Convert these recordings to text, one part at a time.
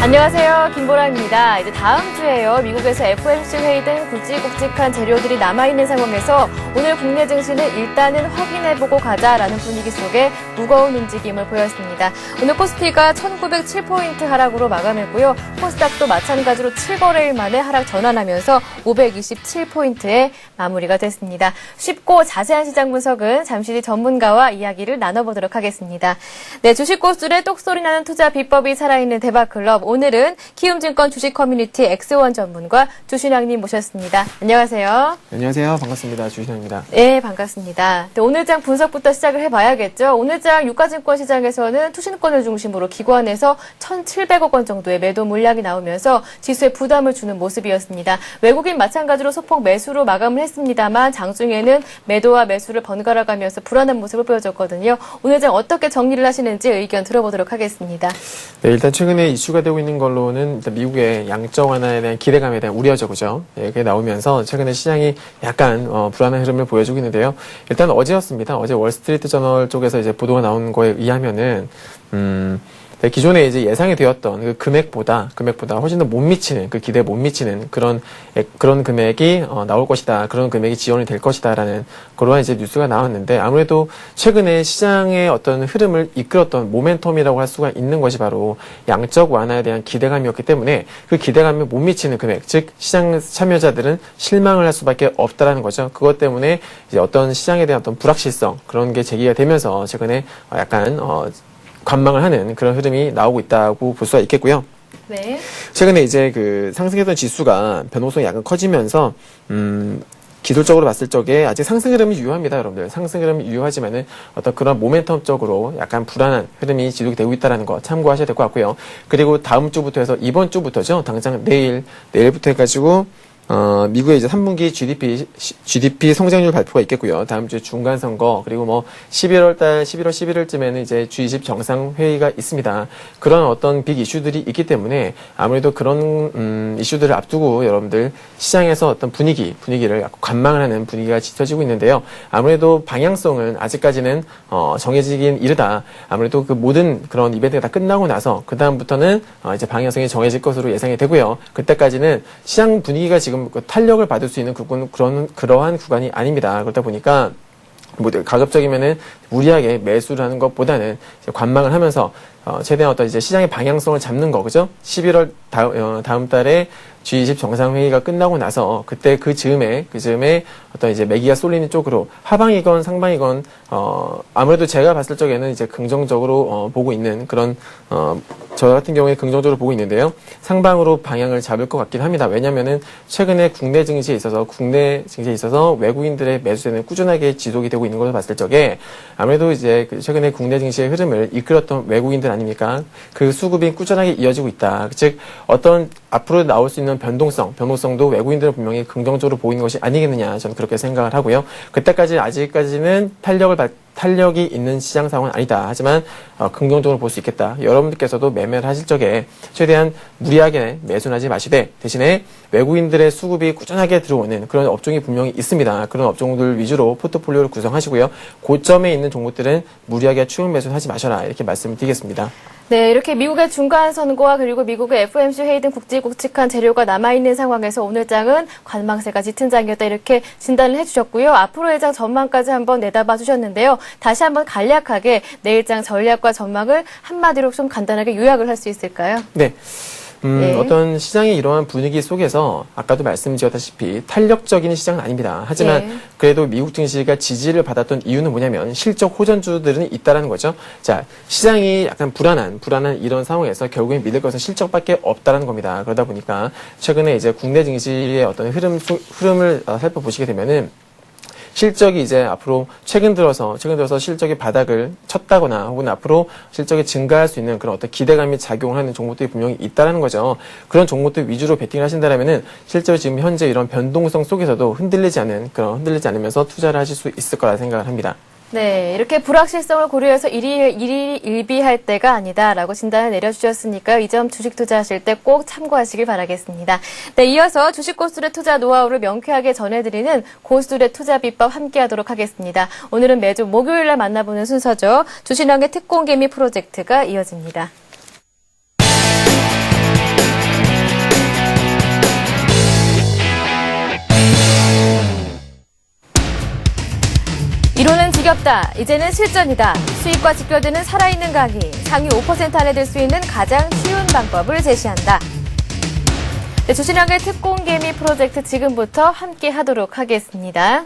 안녕하세요. 김보라입니다. 이제 다음 주에요. 미국에서 FOMC 회의 등 굵직굵직한 재료들이 남아있는 상황에서 오늘 국내 증시는 일단은 확인해보고 가자라는 분위기 속에 무거운 움직임을 보였습니다. 오늘 코스피가 1907포인트 하락으로 마감했고요. 코스닥도 마찬가지로 7거래일 만에 하락 전환하면서 527포인트에 마무리가 됐습니다. 쉽고 자세한 시장 분석은 잠시 뒤 전문가와 이야기를 나눠보도록 하겠습니다. 네, 주식 고수들의 똑소리 나는 투자 비법이 살아있는 대박클럽. 오늘은 키움증권 주식 커뮤니티 엑스원 전문가 주신영님 모셨습니다. 안녕하세요. 안녕하세요. 반갑습니다. 주신영입니다. 네, 반갑습니다. 네, 오늘장 분석부터 시작을 해봐야겠죠. 오늘장 유가증권 시장에서는 투신권을 중심으로 기관에서 1,700억 원 정도의 매도 물량이 나오면서 지수에 부담을 주는 모습이었습니다. 외국인 마찬가지로 소폭 매수로 마감을 했습니다만 장중에는 매도와 매수를 번갈아가면서 불안한 모습을 보여줬거든요. 오늘장 어떻게 정리를 하시는지 의견 들어보도록 하겠습니다. 네, 일단 최근에 이슈가 되고 있는 걸로는 일단 미국의 양적 완화에 대한 기대감에 대한 우려죠, 그죠? 예, 그게 나오면서 최근에 시장이 약간 불안한 흐름을 보여주고 있는데요. 일단 어제였습니다. 어제 월스트리트 저널 쪽에서 이제 보도가 나온 거에 의하면은 네, 기존에 이제 예상이 되었던 그 금액보다 훨씬 더 못 미치는, 그 기대에 못 미치는 그런 금액이 나올 것이다. 그런 금액이 지원이 될 것이다라는 그러한 이제 뉴스가 나왔는데, 아무래도 최근에 시장의 어떤 흐름을 이끌었던 모멘텀이라고 할 수가 있는 것이 바로 양적 완화에 대한 기대감이었기 때문에 그 기대감에 못 미치는 금액, 즉 시장 참여자들은 실망을 할 수밖에 없다라는 거죠. 그것 때문에 이제 어떤 시장에 대한 어떤 불확실성, 그런 게 제기가 되면서 최근에 약간 관망을 하는 그런 흐름이 나오고 있다고 볼 수가 있겠고요. 네. 최근에 이제 그 상승했던 지수가 변동성이 약간 커지면서 기술적으로 봤을 적에 아직 상승 흐름이 유효합니다, 여러분들. 상승 흐름이 유효하지만은 어떤 그런 모멘텀적으로 약간 불안한 흐름이 지속이 되고 있다는 거 참고하셔야 될 것 같고요. 그리고 다음 주부터 해서 이번 주부터죠. 당장 내일부터 해가지고 미국의 이제 3분기 GDP 성장률 발표가 있겠고요. 다음 주에 중간선거, 그리고 뭐 11월 11일쯤에는 이제 G20 정상회의가 있습니다. 그런 어떤 빅 이슈들이 있기 때문에 아무래도 그런, 이슈들을 앞두고 여러분들 시장에서 어떤 분위기를 관망을 하는 분위기가 짙어지고 있는데요. 아무래도 방향성은 아직까지는, 정해지긴 이르다. 아무래도 그 모든 그런 이벤트가 다 끝나고 나서 그다음부터는, 이제 방향성이 정해질 것으로 예상이 되고요. 그때까지는 시장 분위기가 지금 탄력을 받을 수 있는 그러한 구간이 아닙니다. 그러다 보니까 뭐 가급적이면은 무리하게 매수를 하는 것보다는 이제 관망을 하면서 최대한 어떤 이제 시장의 방향성을 잡는 거, 그죠? 11월 다음 달에 G20 정상회의가 끝나고 나서 그때 그 즈음에 어떤 이제 매기가 쏠리는 쪽으로 하방이건 상방이건 아무래도 제가 봤을 적에는 이제 긍정적으로 보고 있는 그런 저 같은 경우에 긍정적으로 보고 있는데요. 상방으로 방향을 잡을 것 같긴 합니다. 왜냐면은 최근에 국내 증시에 있어서 외국인들의 매수세는 꾸준하게 지속이 되고 있는 것을 봤을 적에 아무래도 이제 최근에 국내 증시의 흐름을 이끌었던 외국인들 아닙니까? 그 수급이 꾸준하게 이어지고 있다. 즉 어떤 앞으로 나올 수 있는 변동성도 외국인들은 분명히 긍정적으로 보이는 것이 아니겠느냐, 저는 그렇게 생각을 하고요. 아직까지는 탄력이 있는 시장 상황은 아니다. 하지만 긍정적으로 볼 수 있겠다. 여러분들께서도 매매를 하실 적에 최대한 무리하게 매수는 하지 마시되 대신에 외국인들의 수급이 꾸준하게 들어오는 그런 업종이 분명히 있습니다. 그런 업종들 위주로 포트폴리오를 구성하시고요. 고점에 있는 종목들은 무리하게 추격 매수는 하지 마셔라. 이렇게 말씀을 드리겠습니다. 네, 이렇게 미국의 중간선거와 그리고 미국의 FOMC 회의 등 굵직굵직한 재료가 남아있는 상황에서 오늘장은 관망세가 짙은 장이었다, 이렇게 진단을 해주셨고요. 앞으로의 장 전망까지 한번 내다봐 주셨는데요. 다시 한번 간략하게 내일장 전략과 전망을 한마디로 좀 간단하게 요약을 할 수 있을까요? 네. 네. 어떤 시장의 이러한 분위기 속에서 아까도 말씀드렸다시피 탄력적인 시장은 아닙니다. 하지만 네. 그래도 미국 증시가 지지를 받았던 이유는 뭐냐면 실적 호전주들은 있다라는 거죠. 자, 시장이 약간 불안한 이런 상황에서 결국엔 믿을 것은 실적밖에 없다라는 겁니다. 그러다 보니까 최근에 이제 국내 증시의 어떤 흐름을 살펴보시게 되면은 실적이 이제 앞으로 최근 들어서 실적이 바닥을 쳤다거나 혹은 앞으로 실적이 증가할 수 있는 그런 어떤 기대감이 작용하는 종목들이 분명히 있다라는 거죠. 그런 종목들 위주로 베팅을 하신다라면은 실제로 지금 현재 이런 변동성 속에서도 흔들리지 않으면서 투자를 하실 수 있을 거라 생각을 합니다. 네, 이렇게 불확실성을 고려해서 일희일비할 때가 아니다라고 진단을 내려주셨으니까요. 이 점 주식 투자하실 때 꼭 참고하시길 바라겠습니다. 네, 이어서 주식 고수들의 투자 노하우를 명쾌하게 전해드리는 고수들의 투자 비법 함께하도록 하겠습니다. 오늘은 매주 목요일날 만나보는 순서죠. 주신영의 특공개미 프로젝트가 이어집니다. 지겹다. 이제는 실전이다. 수익과 직결되는 살아있는 강의. 상위 5% 안에 들 수 있는 가장 쉬운 방법을 제시한다. 네, 주신왕의 특공개미 프로젝트 지금부터 함께 하도록 하겠습니다.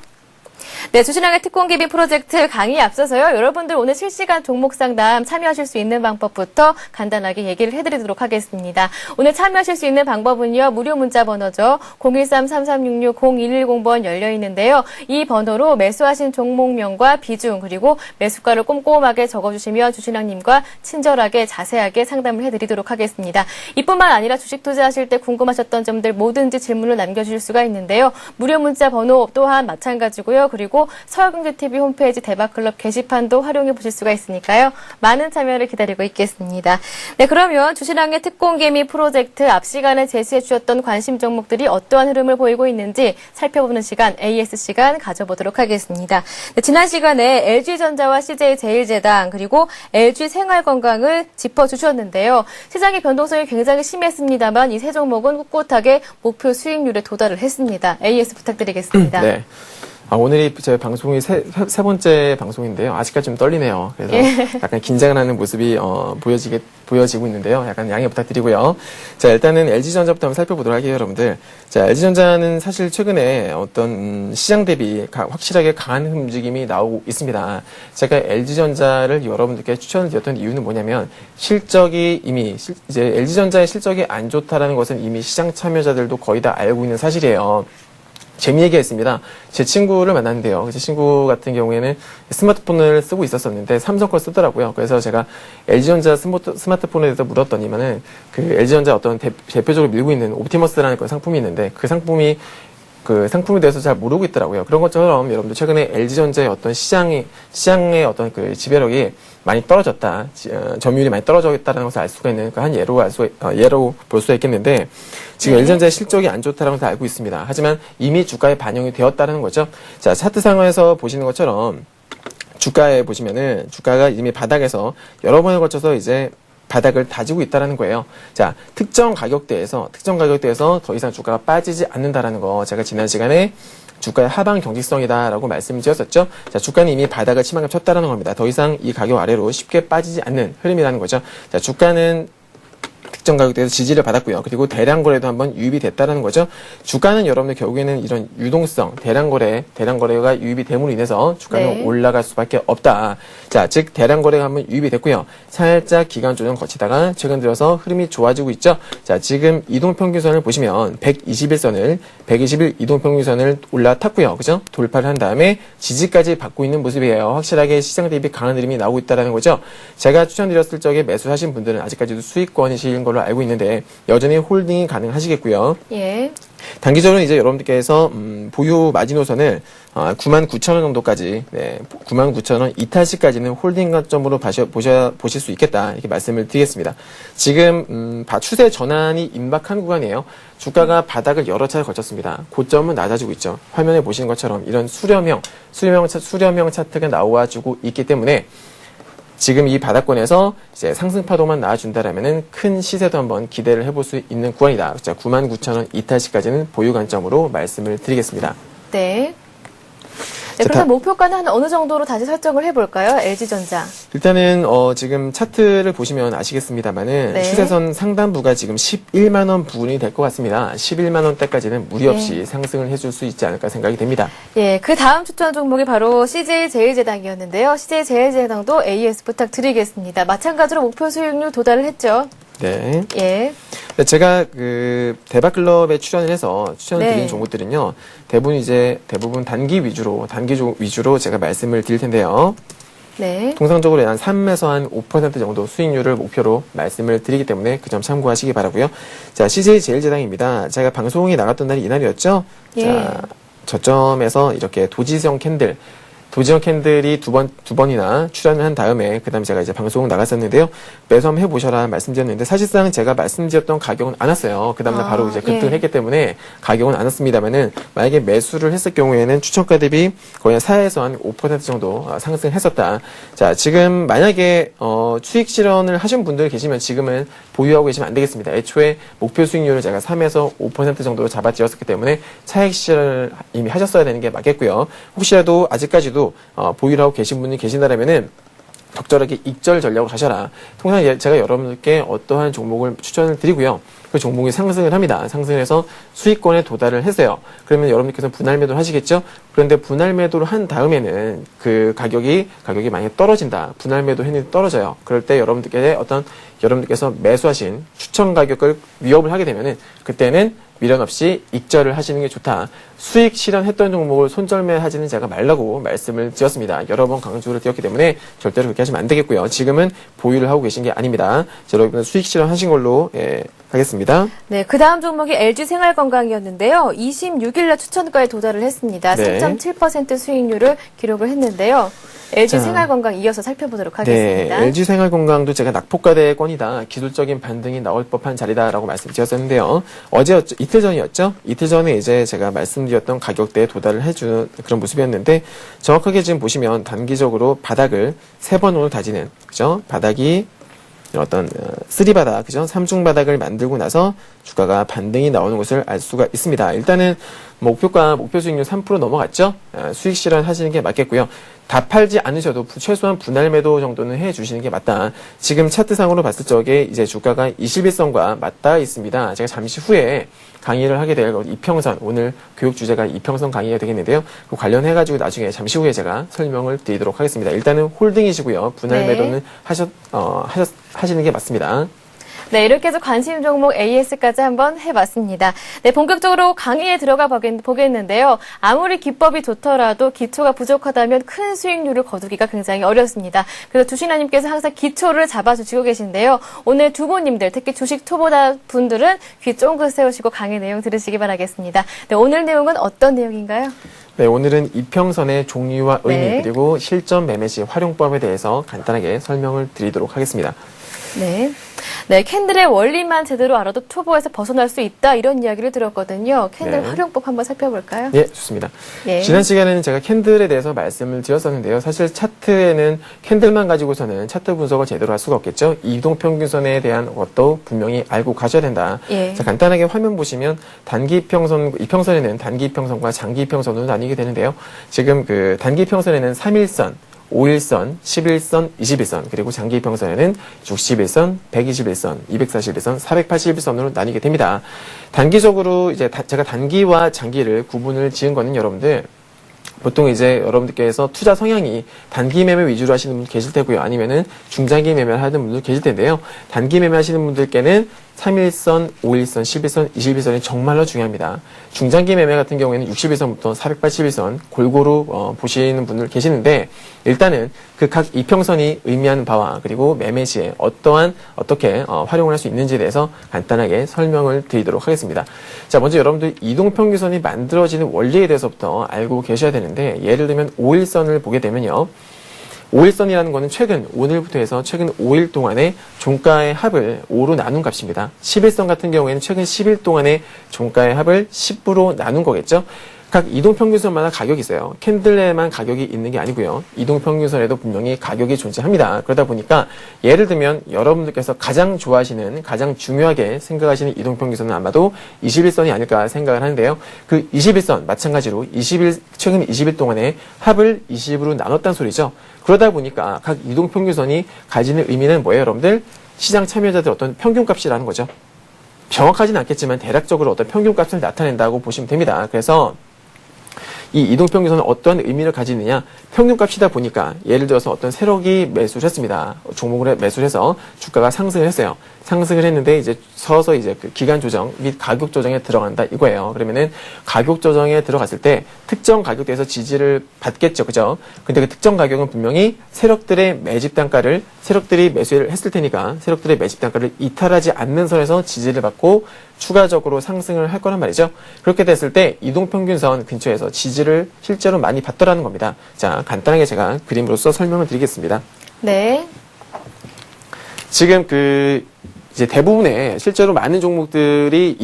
네, 주신왕의 특공개미 프로젝트 강의 앞서서요. 여러분들 오늘 실시간 종목 상담 참여하실 수 있는 방법부터 간단하게 얘기를 해드리도록 하겠습니다. 오늘 참여하실 수 있는 방법은요. 무료 문자 번호죠. 013-3366-0110번 열려 있는데요. 이 번호로 매수하신 종목명과 비중 그리고 매수가를 꼼꼼하게 적어주시면 주신왕님과 친절하게 자세하게 상담을 해드리도록 하겠습니다. 이뿐만 아니라 주식 투자하실 때 궁금하셨던 점들 뭐든지 질문을 남겨주실 수가 있는데요. 무료 문자 번호 또한 마찬가지고요. 그리고 서울경제TV 홈페이지 대박클럽 게시판도 활용해 보실 수가 있으니까요. 많은 참여를 기다리고 있겠습니다. 네, 그러면 주신왕의 특공개미 프로젝트 앞 시간에 제시해 주셨던 관심 종목들이 어떠한 흐름을 보이고 있는지 살펴보는 시간, AS 시간 가져보도록 하겠습니다. 네, 지난 시간에 LG전자와 CJ제일제당 그리고 LG생활건강을 짚어주셨는데요. 시장의 변동성이 굉장히 심했습니다만 이 세 종목은 꿋꿋하게 목표 수익률에 도달을 했습니다. AS 부탁드리겠습니다. 네. 오늘이 제 방송이 세 번째 방송인데요. 아직까지 좀 떨리네요. 그래서 약간 긴장을 하는 모습이 보여지고 있는데요. 약간 양해 부탁드리고요. 자, 일단은 LG전자부터 한번 살펴보도록 할게요, 여러분들. 자, LG전자는 사실 최근에 어떤 시장 대비 확실하게 강한 움직임이 나오고 있습니다. 제가 LG전자를 여러분들께 추천을 드렸던 이유는 뭐냐면 실적이 이미 이제 LG전자의 실적이 안 좋다라는 것은 이미 시장 참여자들도 거의 다 알고 있는 사실이에요. 재미있게 했습니다. 제 친구를 만났는데요. 제 친구 같은 경우에는 스마트폰을 쓰고 있었었는데 삼성 걸 쓰더라고요. 그래서 제가 LG전자 스마트폰에 대해서 물었더니만은 그 LG전자 어떤 대표적으로 밀고 있는 옵티머스라는 그 상품이 있는데 그 상품에 대해서 잘 모르고 있더라고요. 그런 것처럼 여러분들 최근에 LG전자의 어떤 시장의 어떤 그 지배력이 많이 떨어졌다, 점유율이 많이 떨어져 있다는 것을 알 수가 있는 한 예로 볼 수가 있겠는데, 지금 LG전자의 실적이 안 좋다는 것을 알고 있습니다. 하지만 이미 주가에 반영이 되었다는 거죠. 자, 차트 상황에서 보시는 것처럼 주가에 보시면은 주가가 이미 바닥에서 여러 번에 걸쳐서 이제 바닥을 다지고 있다는 거예요. 자, 특정 가격대에서 더 이상 주가가 빠지지 않는다라는 거 제가 지난 시간에 주가의 하방 경직성이다라고 말씀드렸었죠. 자, 주가는 이미 바닥을 치마감 쳤다라는 겁니다. 더 이상 이 가격 아래로 쉽게 빠지지 않는 흐름이라는 거죠. 자, 주가는 특정 가격대에서 지지를 받았고요. 그리고 대량 거래도 한번 유입이 됐다는 거죠. 주가는 여러분들 결국에는 이런 유동성, 대량 거래가 유입이 됨으로 인해서 주가는 올라갈 수밖에 없다. 자, 즉 대량 거래가 한번 유입이 됐고요. 살짝 기간 조정 거치다가 최근 들어서 흐름이 좋아지고 있죠. 자, 지금 이동평균선을 보시면 121 이동평균선을 올라탔고요. 그죠? 돌파를 한 다음에 지지까지 받고 있는 모습이에요. 확실하게 시장 대비 강한 흐름이 나오고 있다는 거죠. 제가 추천드렸을 적에 매수하신 분들은 아직까지도 수익권이신 걸로 알고 있는데 여전히 홀딩이 가능하시겠고요. 예. 단기적으로 이제 여러분들께서 보유 마지노선을 99,000원 정도까지, 99,000원 이탈시까지는 홀딩 관점으로 보실 수 있겠다 이렇게 말씀을 드리겠습니다. 지금 추세 전환이 임박한 구간이에요. 주가가 바닥을 여러 차례 거쳤습니다. 고점은 낮아지고 있죠. 화면에 보시는 것처럼 이런 수렴형 차트가 나와주고 있기 때문에 지금 이 바닥권에서 이제 상승 파도만 나와준다라면은 큰 시세도 한번 기대를 해볼 수 있는 구간이다. 자, 99,000원 이탈시까지는 보유 관점으로 말씀을 드리겠습니다. 네. 네, 그럼 목표가는 한 어느 정도로 다시 설정을 해볼까요? LG전자. 일단은 지금 차트를 보시면 아시겠습니다만은 추세선 상단부가 지금 11만 원 부근이 될 것 같습니다. 11만 원대까지는 무리 없이 상승을 해줄 수 있지 않을까 생각이 됩니다. 예, 그 다음 추천 종목이 바로 CJ제일제당이었는데요. CJ제일제당도 AS 부탁드리겠습니다. 마찬가지로 목표 수익률 도달을 했죠. 네. 예. 제가 대박클럽에 출연을 해서 추천을 드린 종목들은요, 대부분 단기 위주로 제가 말씀을 드릴 텐데요. 네. 통상적으로 한 3에서 한 5% 정도 수익률을 목표로 말씀을 드리기 때문에 그 점 참고하시기 바라고요. 자, CJ제일제당입니다. 제가 방송이 나갔던 날이 이날이었죠? 예. 자, 저점에서 이렇게 도지형 캔들이 두 번이나 출연을 한 다음에, 그 다음에 제가 이제 방송 나갔었는데요. 매수 한번 해보셔라 말씀드렸는데, 사실상 제가 말씀드렸던 가격은 안 왔어요. 그 다음날 바로 이제 급등을 했기 때문에 가격은 안 왔습니다만은, 만약에 매수를 했을 경우에는 추천가 대비 거의 한 4에서 한 5% 정도 상승했었다. 자, 지금 만약에, 수익 실현을 하신 분들 계시면 지금은 보유하고 계시면 안 되겠습니다. 애초에 목표 수익률을 제가 3에서 5% 정도로 잡아지었기 때문에 차익 실현을 이미 하셨어야 되는 게 맞겠고요. 혹시라도 아직까지도 하더라도 보유를 하고 계신 분이 계신다면은 적절하게 익절 전략으로 가셔라. 통상 제가 여러분들께 어떠한 종목을 추천을 드리고요. 그 종목이 상승을 합니다. 상승해서 수익권에 도달을 했어요. 그러면 여러분들께서 분할 매도를 하시겠죠? 그런데 분할 매도를 한 다음에는 그 가격이 만약에 떨어진다. 분할 매도 했는데 떨어져요. 그럴 때 여러분들께서 매수하신 추천 가격을 위협을 하게 되면은 그때는 미련 없이 익절을 하시는 게 좋다. 수익 실현했던 종목을 손절매하지는 제가 말라고 말씀을 드렸습니다. 여러 번 강조를 드렸기 때문에 절대로 그렇게 하시면 안 되겠고요. 지금은 보유를 하고 계신 게 아닙니다. 여러분은 수익 실현하신 걸로 하겠습니다. 네, 그 다음 종목이 LG생활건강이었는데요. 26일날 추천가에 도달을 했습니다. 네. 3.7% 수익률을 기록을 했는데요. LG생활건강 이어서 살펴보도록 하겠습니다. 네, LG생활건강도 제가 낙폭과대권이다. 기술적인 반등이 나올 법한 자리다라고 말씀드렸었는데요. 이틀 전이었죠? 이틀 전에 이제 제가 말씀드렸던 가격대에 도달을 해주는 그런 모습이었는데 정확하게 지금 보시면 단기적으로 바닥을 3번 오늘 다지는, 그죠? 바닥이 어떤 쓰리바닥, 그죠? 삼중바닥을 만들고 나서 주가가 반등이 나오는 것을 알 수가 있습니다. 일단은 목표 수익률 3% 넘어갔죠? 수익 실현 하시는 게 맞겠고요. 다 팔지 않으셔도 최소한 분할 매도 정도는 해 주시는 게 맞다. 지금 차트상으로 봤을 적에 이제 주가가 21선과 맞닿아 있습니다. 제가 잠시 후에 강의를 하게 될 이평선, 오늘 교육 주제가 이평선 강의가 되겠는데요. 그 관련해가지고 나중에 잠시 후에 제가 설명을 드리도록 하겠습니다. 일단은 홀딩이시고요. 분할 매도는 하시는 게 맞습니다. 네, 이렇게 해서 관심 종목 AS까지 한번 해봤습니다. 네, 본격적으로 강의에 들어가 보겠는데요. 아무리 기법이 좋더라도 기초가 부족하다면 큰 수익률을 거두기가 굉장히 어렵습니다. 그래서 주신아님께서 항상 기초를 잡아주시고 계신데요. 오늘 두 분님들, 특히 주식 초보자 분들은 귀 쫑긋 세우시고 강의 내용 들으시기 바라겠습니다. 네, 오늘 내용은 어떤 내용인가요? 네, 오늘은 이평선의 종류와 의미 네. 그리고 실전 매매 시 활용법에 대해서 간단하게 설명을 드리도록 하겠습니다. 네, 캔들의 원리만 제대로 알아도 초보에서 벗어날 수 있다 이런 이야기를 들었거든요. 캔들 네. 활용법 한번 살펴볼까요? 네, 좋습니다. 네. 지난 시간에는 제가 캔들에 대해서 말씀을 드렸었는데요. 사실 차트에는 캔들만 가지고서는 차트 분석을 제대로 할 수가 없겠죠. 이동평균선에 대한 것도 분명히 알고 가셔야 된다. 예. 자, 간단하게 화면 보시면 단기 이평선에는 단기 이평선과 장기 이평선으로 나뉘게 되는데요. 지금 그 단기 이평선에는 3일선, 5일선, 11선, 21선, 그리고 장기 이평선에는 61선, 121선, 241선, 481선으로 나뉘게 됩니다. 단기적으로 이제 제가 단기와 장기를 구분을 지은 거는 여러분들 보통 이제 여러분들께서 투자 성향이 단기 매매 위주로 하시는 분 계실 테고요. 아니면은 중장기 매매를 하는 분들 계실 텐데요. 단기 매매 하시는 분들께는 3일선, 5일선, 11선, 21선이 정말로 중요합니다. 중장기 매매 같은 경우에는 61선부터 481선 골고루 보시는 분들 계시는데 일단은 그 각 이평선이 의미하는 바와 그리고 매매 시에 어떻게 활용을 할 수 있는지에 대해서 간단하게 설명을 드리도록 하겠습니다. 자, 먼저 여러분들 이동평균선이 만들어지는 원리에 대해서부터 알고 계셔야 되는데 예를 들면 5일선을 보게 되면요. 5일선이라는 거는 오늘부터 해서 최근 5일 동안의 종가의 합을 5로 나눈 값입니다. 11선 같은 경우에는 최근 10일 동안의 종가의 합을 10으로 나눈 거겠죠. 각 이동평균선마다 가격이 있어요. 캔들에만 가격이 있는 게 아니고요. 이동평균선에도 분명히 가격이 존재합니다. 그러다 보니까 예를 들면 여러분들께서 가장 좋아하시는, 가장 중요하게 생각하시는 이동평균선은 아마도 21선이 아닐까 생각을 하는데요. 그 21선 마찬가지로 최근 20일 동안의 합을 20으로 나눴다는 소리죠. 그러다 보니까 각 이동평균선이 가지는 의미는 뭐예요, 여러분들? 시장 참여자들 어떤 평균값이라는 거죠. 정확하진 않겠지만 대략적으로 어떤 평균값을 나타낸다고 보시면 됩니다. 그래서 이 이동평균선은 어떠한 의미를 가지느냐? 평균값이다 보니까 예를 들어서 어떤 세력이 매수를 했습니다. 종목을 매수를 해서 주가가 상승을 했어요. 상승을 했는데 이제 서서 이제 그 기간 조정 및 가격 조정에 들어간다 이거예요. 그러면은 가격 조정에 들어갔을 때 특정 가격대에서 지지를 받겠죠. 그죠? 근데 그 특정 가격은 분명히 세력들이 매수를 했을 테니까 세력들의 매집 단가를 이탈하지 않는 선에서 지지를 받고 추가적으로 상승을 할 거란 말이죠. 그렇게 됐을 때 이동평균선 근처에서 지지를 실제로 많이 받더라는 겁니다. 자, 간단하게 제가 그림으로써 설명을 드리겠습니다. 네. 지금 이제 대부분의 실제로 많은 종목들이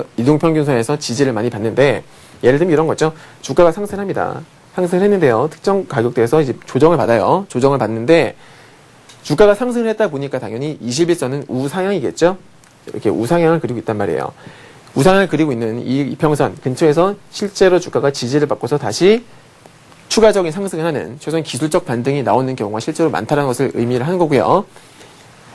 이동평균선에서 지지를 많이 받는데 예를 들면 이런 거죠. 주가가 상승합니다. 상승을 했는데요. 특정 가격대에서 이제 조정을 받아요. 조정을 받는데 주가가 상승을 했다 보니까 당연히 21선은 우상향이겠죠. 이렇게 우상향을 그리고 있단 말이에요. 우상향을 그리고 있는 이 이평선 근처에서 실제로 주가가 지지를 받고서 다시 추가적인 상승을 하는 최소한 기술적 반등이 나오는 경우가 실제로 많다는 것을 의미를 하는 거고요.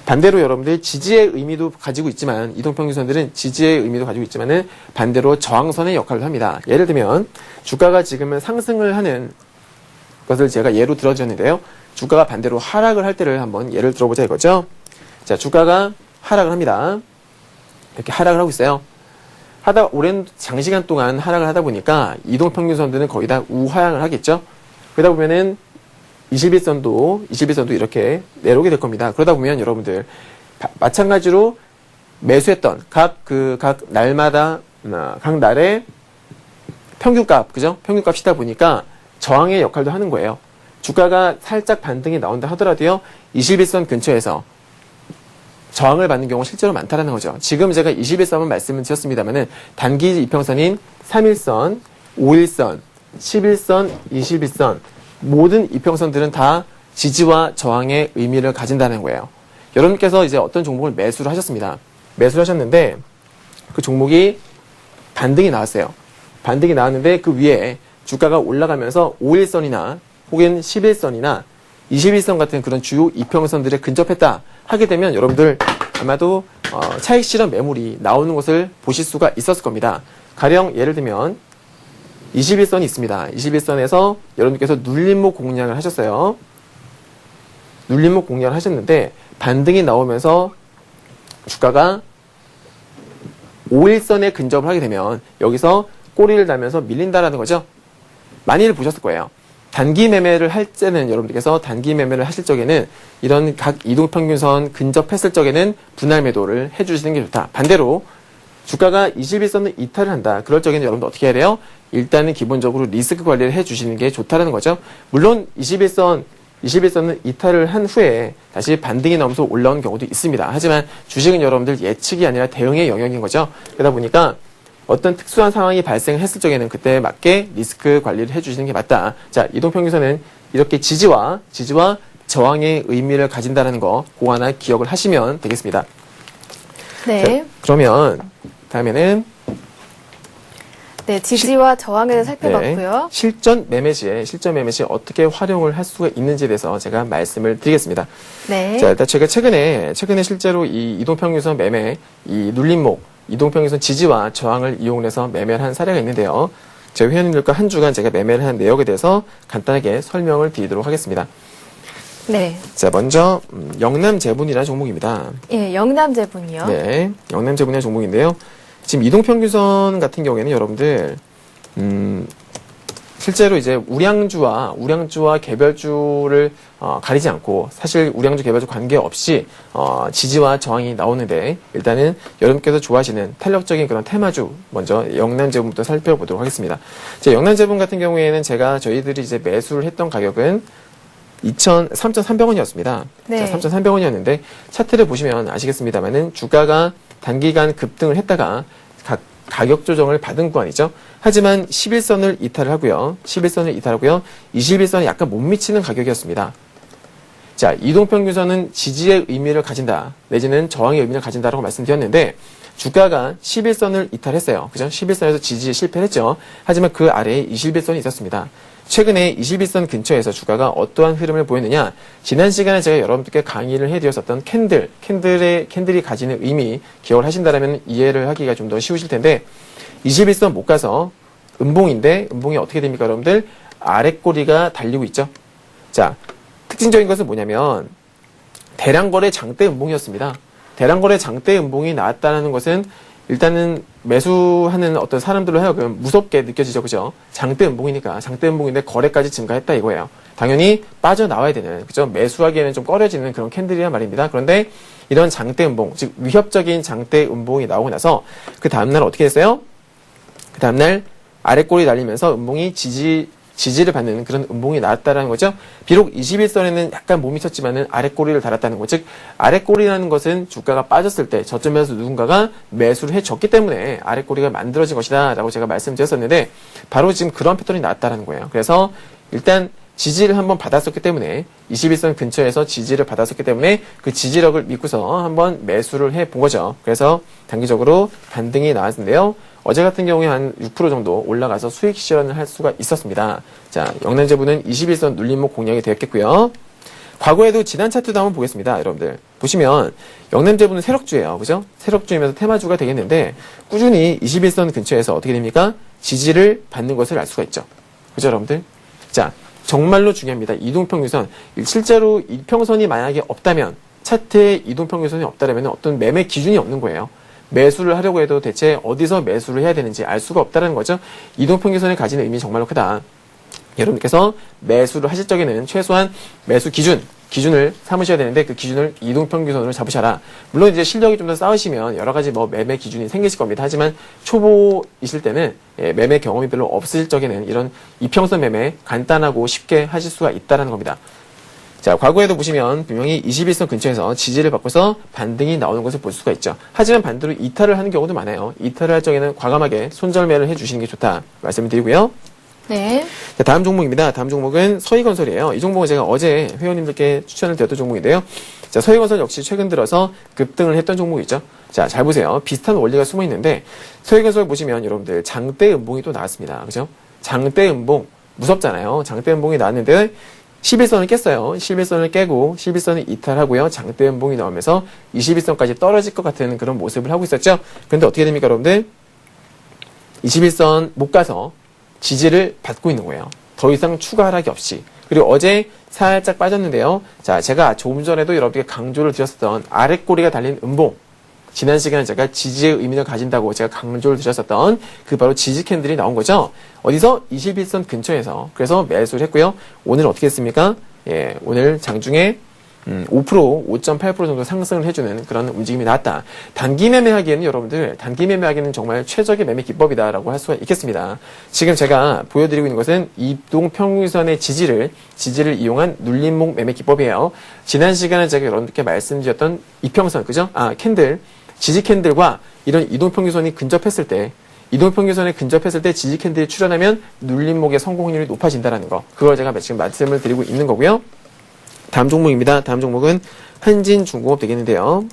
반대로 여러분들 지지의 의미도 가지고 있지만 이동평균선들은 지지의 의미도 가지고 있지만은 반대로 저항선의 역할을 합니다. 예를 들면 주가가 지금은 상승을 하는 것을 제가 예로 들어드렸는데요. 주가가 반대로 하락을 할 때를 한번 예를 들어보자 이거죠. 자, 주가가 하락을 합니다. 이렇게 하락을 하고 있어요. 오랜 장시간 동안 하락을 하다 보니까 이동평균선들은 거의 다 우하향을 하겠죠. 그러다 보면은 21선도 이렇게 내려오게 될 겁니다. 그러다 보면 여러분들 마찬가지로 매수했던 각 날마다 각 날의 평균값, 그죠? 평균값이다 보니까 저항의 역할도 하는 거예요. 주가가 살짝 반등이 나온다 하더라도요, 21선 근처에서 저항을 받는 경우가 실제로 많다라는 거죠. 지금 제가 21선은 말씀을 드렸습니다만은 단기 이평선인 3일선, 5일선, 11선, 21선 모든 이평선들은 다 지지와 저항의 의미를 가진다는 거예요. 여러분께서 이제 어떤 종목을 매수를 하셨습니다. 매수를 하셨는데 그 종목이 반등이 나왔어요. 반등이 나왔는데 그 위에 주가가 올라가면서 5일선이나 혹은 11선이나 21선 같은 그런 주요 이평선들에 근접했다 하게 되면 여러분들 아마도 차익 실현 매물이 나오는 것을 보실 수가 있었을 겁니다. 가령 예를 들면 21선이 있습니다. 21선에서 여러분께서 눌림목 공략을 하셨어요. 눌림목 공략을 하셨는데 반등이 나오면서 주가가 5일선에 근접을 하게 되면 여기서 꼬리를 달면서 밀린다라는 거죠. 많이들 보셨을 거예요. 단기 매매를 할 때는 여러분들께서 단기 매매를 하실 적에는 이런 각 이동평균선 근접했을 적에는 분할 매도를 해주시는 게 좋다. 반대로 주가가 21선을 이탈을 한다. 그럴 적에는 여러분들 어떻게 해야 돼요? 일단은 기본적으로 리스크 관리를 해주시는 게 좋다는 거죠. 물론 21선을 이탈을 한 후에 다시 반등이 나오면서 올라오는 경우도 있습니다. 하지만 주식은 여러분들 예측이 아니라 대응의 영역인 거죠. 그러다 보니까 어떤 특수한 상황이 발생했을 적에는 그때에 맞게 리스크 관리를 해주시는 게 맞다. 자, 이동평균선은 이렇게 지지와 저항의 의미를 가진다는 거 그거 하나 기억을 하시면 되겠습니다. 네. 자, 그러면 다음에는 네, 지지와 저항에 대해서 살펴봤고요. 네, 실전 매매 시에 어떻게 활용을 할 수가 있는지에 대해서 제가 말씀을 드리겠습니다. 네. 자, 일단 제가 최근에 실제로 이 이동평균선 매매, 이 눌림목, 이동평균선 지지와 저항을 이용해서 매매를 한 사례가 있는데요. 제 회원님들과 한 주간 제가 매매를 한 내역에 대해서 간단하게 설명을 드리도록 하겠습니다. 네. 자, 먼저 영남제분이라는 종목입니다. 예, 영남제분이요. 네, 영남제분이라는 종목인데요. 지금 이동평균선 같은 경우에는 여러분들 실제로 이제 우량주와 개별주를 가리지 않고 사실 우량주 개별주 관계없이 지지와 저항이 나오는데 일단은 여러분께서 좋아하시는 탄력적인 그런 테마주 먼저 영남제분부터 살펴보도록 하겠습니다. 자, 영남제분 같은 경우에는 저희들이 이제 매수를 했던 가격은 3,300원이었습니다. 네. 자, 3,300원이었는데 차트를 보시면 아시겠습니다만은 주가가 단기간 급등을 했다가 가격 조정을 받은 구간이죠. 하지만 11선을 이탈을 하고요. 21선에 약간 못 미치는 가격이었습니다. 자, 이동평균선은 지지의 의미를 가진다. 내지는 저항의 의미를 가진다라고 말씀드렸는데 주가가 11선을 이탈했어요. 그죠? 11선에서 지지에 실패했죠. 하지만 그 아래에 21선이 있었습니다. 최근에 21선 근처에서 주가가 어떠한 흐름을 보였느냐? 지난 시간에 제가 여러분들께 강의를 해드렸었던 캔들이 가지는 의미 기억을 하신다면 이해를 하기가 좀 더 쉬우실 텐데 21선 못 가서 음봉이 어떻게 됩니까, 여러분들? 아래 꼬리가 달리고 있죠. 자, 특징적인 것은 뭐냐면 대량거래 장대 음봉이었습니다. 대량거래 장대 음봉이 나왔다는 것은 일단은 매수하는 어떤 사람들로 하여금 무섭게 느껴지죠. 그죠? 장대 음봉인데 거래까지 증가했다 이거예요. 당연히 빠져나와야 되는, 그죠? 매수하기에는 좀 꺼려지는 그런 캔들이란 말입니다. 그런데 이런 장대 음봉, 즉 위협적인 장대 음봉이 나오고 나서 그 다음날 어떻게 했어요? 그 다음날 아래 꼬리 날리면서 음봉이 지지를 받는 그런 음봉이 나왔다라는 거죠. 비록 21선에는 약간 못 미쳤지만은 아랫꼬리를 달았다는 거. 즉, 아랫꼬리라는 것은 주가가 빠졌을 때 저점에서 누군가가 매수를 해줬기 때문에 아랫꼬리가 만들어진 것이다 라고 제가 말씀드렸었는데 바로 지금 그런 패턴이 나왔다는 거예요. 그래서 일단 지지를 한번 받았었기 때문에 21선 근처에서 지지를 받았었기 때문에 그 지지력을 믿고서 한번 매수를 해본 거죠. 그래서 단기적으로 반등이 나왔는데요. 어제 같은 경우에 한 6% 정도 올라가서 수익 실현을 할 수가 있었습니다. 자, 영남제부는 21선 눌림목 공략이 되었겠고요. 과거에도 지난 차트도 한번 보겠습니다. 여러분들 보시면 영남제부는 세력주예요. 그죠? 세력주이면서 테마주가 되겠는데 꾸준히 21선 근처에서 어떻게 됩니까? 지지를 받는 것을 알 수가 있죠. 그죠, 여러분들? 자, 정말로 중요합니다. 이동평균선. 실제로 이평선이 만약에 없다면, 차트에 이동평균선이 없다면 어떤 매매 기준이 없는 거예요. 매수를 하려고 해도 대체 어디서 매수를 해야 되는지 알 수가 없다는 거죠. 이동평균선이 가지는 의미 정말로 크다. 여러분께서 매수를 하실 적에는 최소한 매수 기준을 삼으셔야 되는데 그 기준을 이동평균선으로 잡으셔라. 물론 이제 실력이 좀 더 쌓으시면 여러 가지 뭐 매매 기준이 생기실 겁니다. 하지만 초보이실 때는 매매 경험이 별로 없을 적에는 이런 이평선 매매 간단하고 쉽게 하실 수가 있다는 겁니다. 자, 과거에도 보시면 분명히 21선 근처에서 지지를 받고서 반등이 나오는 것을 볼 수가 있죠. 하지만 반대로 이탈을 하는 경우도 많아요. 이탈을 할 적에는 과감하게 손절매를 해주시는 게 좋다 말씀을 드리고요. 네. 자, 다음 종목입니다. 다음 종목은 서희건설이에요. 이 종목은 제가 어제 회원님들께 추천을 드렸던 종목인데요. 자, 서희건설 역시 최근 들어서 급등을 했던 종목이죠. 자, 잘 보세요. 비슷한 원리가 숨어 있는데 서희건설 보시면 여러분들 장대 음봉이 또 나왔습니다. 그죠? 장대 음봉 무섭잖아요. 장대 음봉이 나왔는데 11선을 깼어요. 11선을 깨고 11선을 이탈하고요. 장대 음봉이 나오면서 21선까지 떨어질 것 같은 그런 모습을 하고 있었죠. 그런데 어떻게 됩니까, 여러분들? 21선 못 가서 지지를 받고 있는 거예요. 더 이상 추가 하락이 없이. 그리고 어제 살짝 빠졌는데요. 자, 제가 조금 전에도 여러분께 강조를 드렸었던 아랫꼬리가 달린 음봉. 지난 시간에 제가 지지의 의미를 가진다고 제가 강조를 드렸었던 그 바로 지지 캔들이 나온 거죠. 어디서? 21선 근처에서. 그래서 매수를 했고요. 오늘 어떻게 했습니까? 예, 오늘 장중에 5%, 5.8% 정도 상승을 해주는 그런 움직임이 나왔다. 단기 매매하기에는 여러분들, 단기 매매하기에는 정말 최적의 매매 기법이다라고 할 수가 있겠습니다. 지금 제가 보여드리고 있는 것은 이동평균선의 지지를 이용한 눌림목 매매 기법이에요. 지난 시간에 제가 여러분들께 말씀드렸던 이평선, 그죠? 캔들, 지지 캔들과 이런 이동평균선이 근접했을 때, 이동평균선에 근접했을 때 지지 캔들이 출현하면 눌림목의 성공 확률이 높아진다는 거. 그걸 제가 지금 말씀을 드리고 있는 거고요. 다음 종목입니다. 다음 종목은 한진중공업 되겠는데요.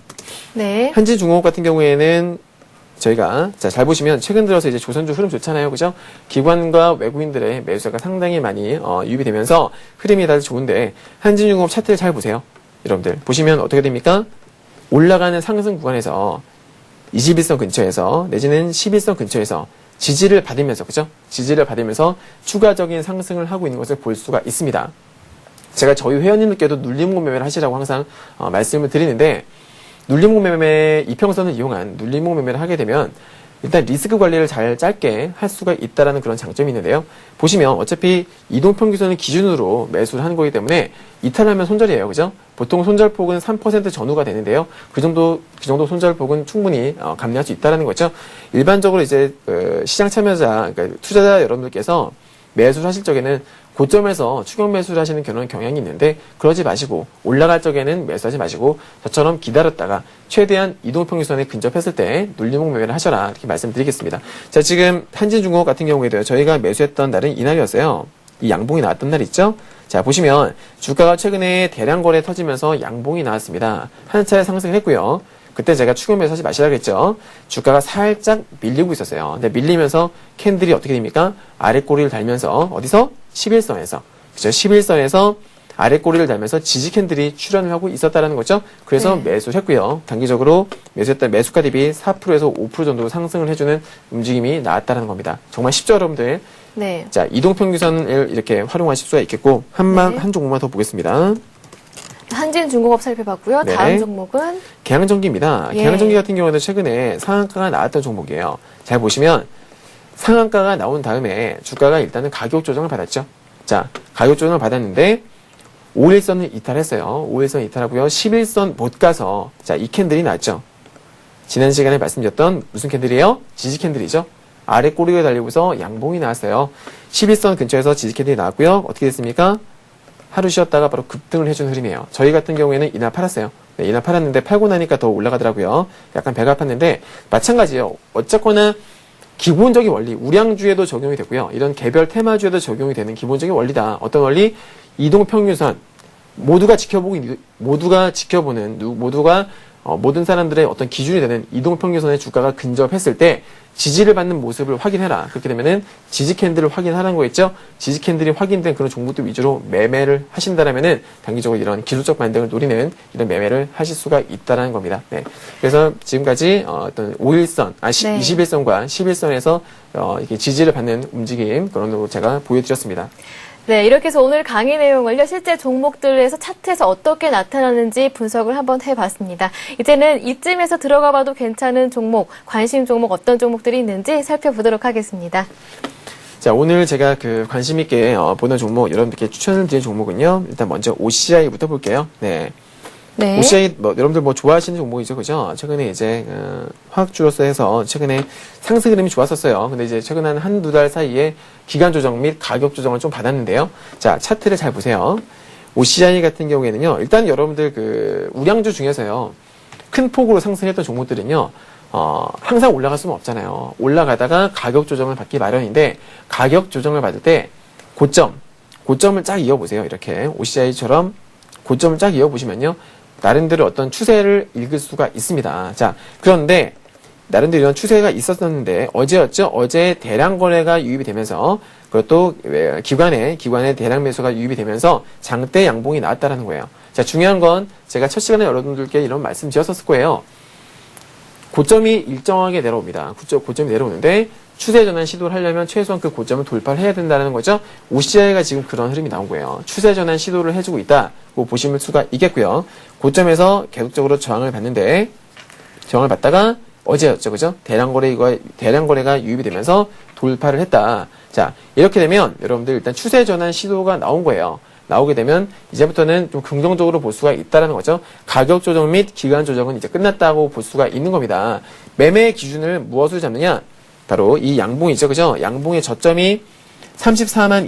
네. 한진중공업 같은 경우에는 저희가 잘 보시면 최근 들어서 이제 조선주 흐름 좋잖아요. 그죠? 기관과 외국인들의 매수가 상당히 많이 유입이 되면서 흐름이 다들 좋은데 한진중공업 차트를 잘 보세요. 여러분들 보시면 어떻게 됩니까? 올라가는 상승 구간에서 21선 근처에서 내지는 11선 근처에서 지지를 받으면서, 그죠? 지지를 받으면서 추가적인 상승을 하고 있는 것을 볼 수가 있습니다. 제가 저희 회원님들께도 눌림목 매매를 하시라고 항상 말씀을 드리는데, 눌림목 매매, 이평선을 이용한 눌림목 매매를 하게 되면 일단 리스크 관리를 잘 짧게 할 수가 있다는 그런 장점이 있는데요. 보시면 어차피 이동평균선을 기준으로 매수를 하는 거기 때문에 이탈하면 손절이에요. 그죠? 보통 손절폭은 3% 전후가 되는데요. 그 정도 손절폭은 충분히 감내할 수 있다는 거죠. 일반적으로 이제 시장 참여자, 그러니까 투자자 여러분들께서 매수를 하실 적에는 고점에서 추격 매수를 하시는 그런 경향이 있는데 그러지 마시고 올라갈 적에는 매수하지 마시고 저처럼 기다렸다가 최대한 이동평균선에 근접했을 때 눌림목 매매를 하셔라 이렇게 말씀드리겠습니다. 자, 지금 한진중공업 같은 경우에도 저희가 매수했던 날은 이날이었어요. 이 양봉이 나왔던 날 있죠? 자, 보시면 주가가 최근에 대량 거래 터지면서 양봉이 나왔습니다. 한 차례 상승했고요. 그때 제가 추격 매수 하지 마시라고 했죠. 주가가 살짝 밀리고 있었어요. 근데 밀리면서 캔들이 어떻게 됩니까? 아랫꼬리를 달면서 어디서? 11선에서. 그죠? 11선에서 아랫꼬리를 달면서 지지 캔들이 출현을 하고 있었다는 거죠. 그래서 매수를 했고요. 단기적으로 매수했던 매수가 대비 4%에서 5% 정도 상승을 해주는 움직임이 나왔다는 겁니다. 정말 쉽죠, 여러분들? 네. 자, 이동평균선을 이렇게 활용하실 수가 있겠고 한 종목만 더 보겠습니다. 한진중공업 살펴봤고요. 네. 다음 종목은 계양전기입니다. 예. 계양전기 같은 경우는 최근에 상한가가 나왔던 종목이에요. 잘 보시면 상한가가 나온 다음에 주가가 일단은 가격 조정을 받았죠. 자, 가격 조정을 받았는데 5일선을 이탈했어요. 5일선 이탈하고요. 11선 못 가서 자, 이 캔들이 나왔죠. 지난 시간에 말씀드렸던 무슨 캔들이에요? 지지 캔들이죠. 아래 꼬리가 달리고서 양봉이 나왔어요. 11선 근처에서 지지 캔들이 나왔고요. 어떻게 됐습니까? 하루 쉬었다가 바로 급등을 해준 흐름이에요. 저희 같은 경우에는 이날 팔았어요. 네, 이날 팔았는데 팔고 나니까 더 올라가더라고요. 약간 배가 아팠는데 마찬가지예요. 어쨌거나 기본적인 원리, 우량주에도 적용이 되고요. 이런 개별 테마주에도 적용이 되는 기본적인 원리다. 어떤 원리? 이동평균선. 모두가 지켜보는, 모두가 모든 사람들의 어떤 기준이 되는 이동평균선의 주가가 근접했을 때 지지를 받는 모습을 확인해라. 그렇게 되면은 지지 캔들을 확인하라는 거겠죠? 지지 캔들이 확인된 그런 종목들 위주로 매매를 하신다라면은 단기적으로 이런 기술적 반등을 노리는 이런 매매를 하실 수가 있다라는 겁니다. 네. 그래서 지금까지 어떤 5일선, 네. 21선과 11선에서 이렇게 지지를 받는 움직임 그런 거 제가 보여드렸습니다. 네, 이렇게 해서 오늘 강의 내용을요, 실제 종목들에서 차트에서 어떻게 나타나는지 분석을 한번 해봤습니다. 이제는 이쯤에서 들어가 봐도 괜찮은 종목, 관심 종목 어떤 종목들이 있는지 살펴보도록 하겠습니다. 자, 오늘 제가 그 관심 있게 보는 종목, 여러분들께 추천을 드린 종목은요, 일단 먼저 OCI부터 볼게요. 네. 네. OCI, 여러분들 좋아하시는 종목이죠, 그죠? 최근에 이제, 화학주로서 해서 최근에 상승 흐름이 좋았었어요. 근데 이제 최근 한두 달 사이에 기간 조정 및 가격 조정을 좀 받았는데요. 자, 차트를 잘 보세요. OCI 같은 경우에는요, 일단 여러분들 우량주 중에서요, 큰 폭으로 상승했던 종목들은요, 항상 올라갈 수는 없잖아요. 올라가다가 가격 조정을 받기 마련인데, 가격 조정을 받을 때, 고점을 쫙 이어보세요. 이렇게. OCI처럼 고점을 쫙 이어보시면요, 나름대로 어떤 추세를 읽을 수가 있습니다. 자, 그런데 나름대로 이런 추세가 있었는데 어제였죠? 어제 대량 거래가 유입이 되면서 그것도 기관의 대량 매수가 유입이 되면서 장대 양봉이 나왔다라는 거예요. 자, 중요한 건 제가 첫 시간에 여러분들께 이런 말씀 드렸었을 거예요. 고점이 일정하게 내려옵니다. 고점이 내려오는데 추세 전환 시도를 하려면 최소한 그 고점을 돌파를 해야 된다는 거죠. OCI가 지금 그런 흐름이 나온 거예요. 추세 전환 시도를 해주고 있다고 보실 수가 있겠고요. 고점에서 계속적으로 저항을 받는데 저항을 받다가 어제였죠, 그죠? 대량 거래가 유입이 되면서 돌파를 했다. 자, 이렇게 되면 여러분들 일단 추세 전환 시도가 나온 거예요. 나오게 되면 이제부터는 좀 긍정적으로 볼 수가 있다는 거죠. 가격 조정 및 기간 조정은 이제 끝났다고 볼 수가 있는 겁니다. 매매 기준을 무엇으로 잡느냐? 바로 이 양봉이죠, 그죠? 양봉의 저점이 32만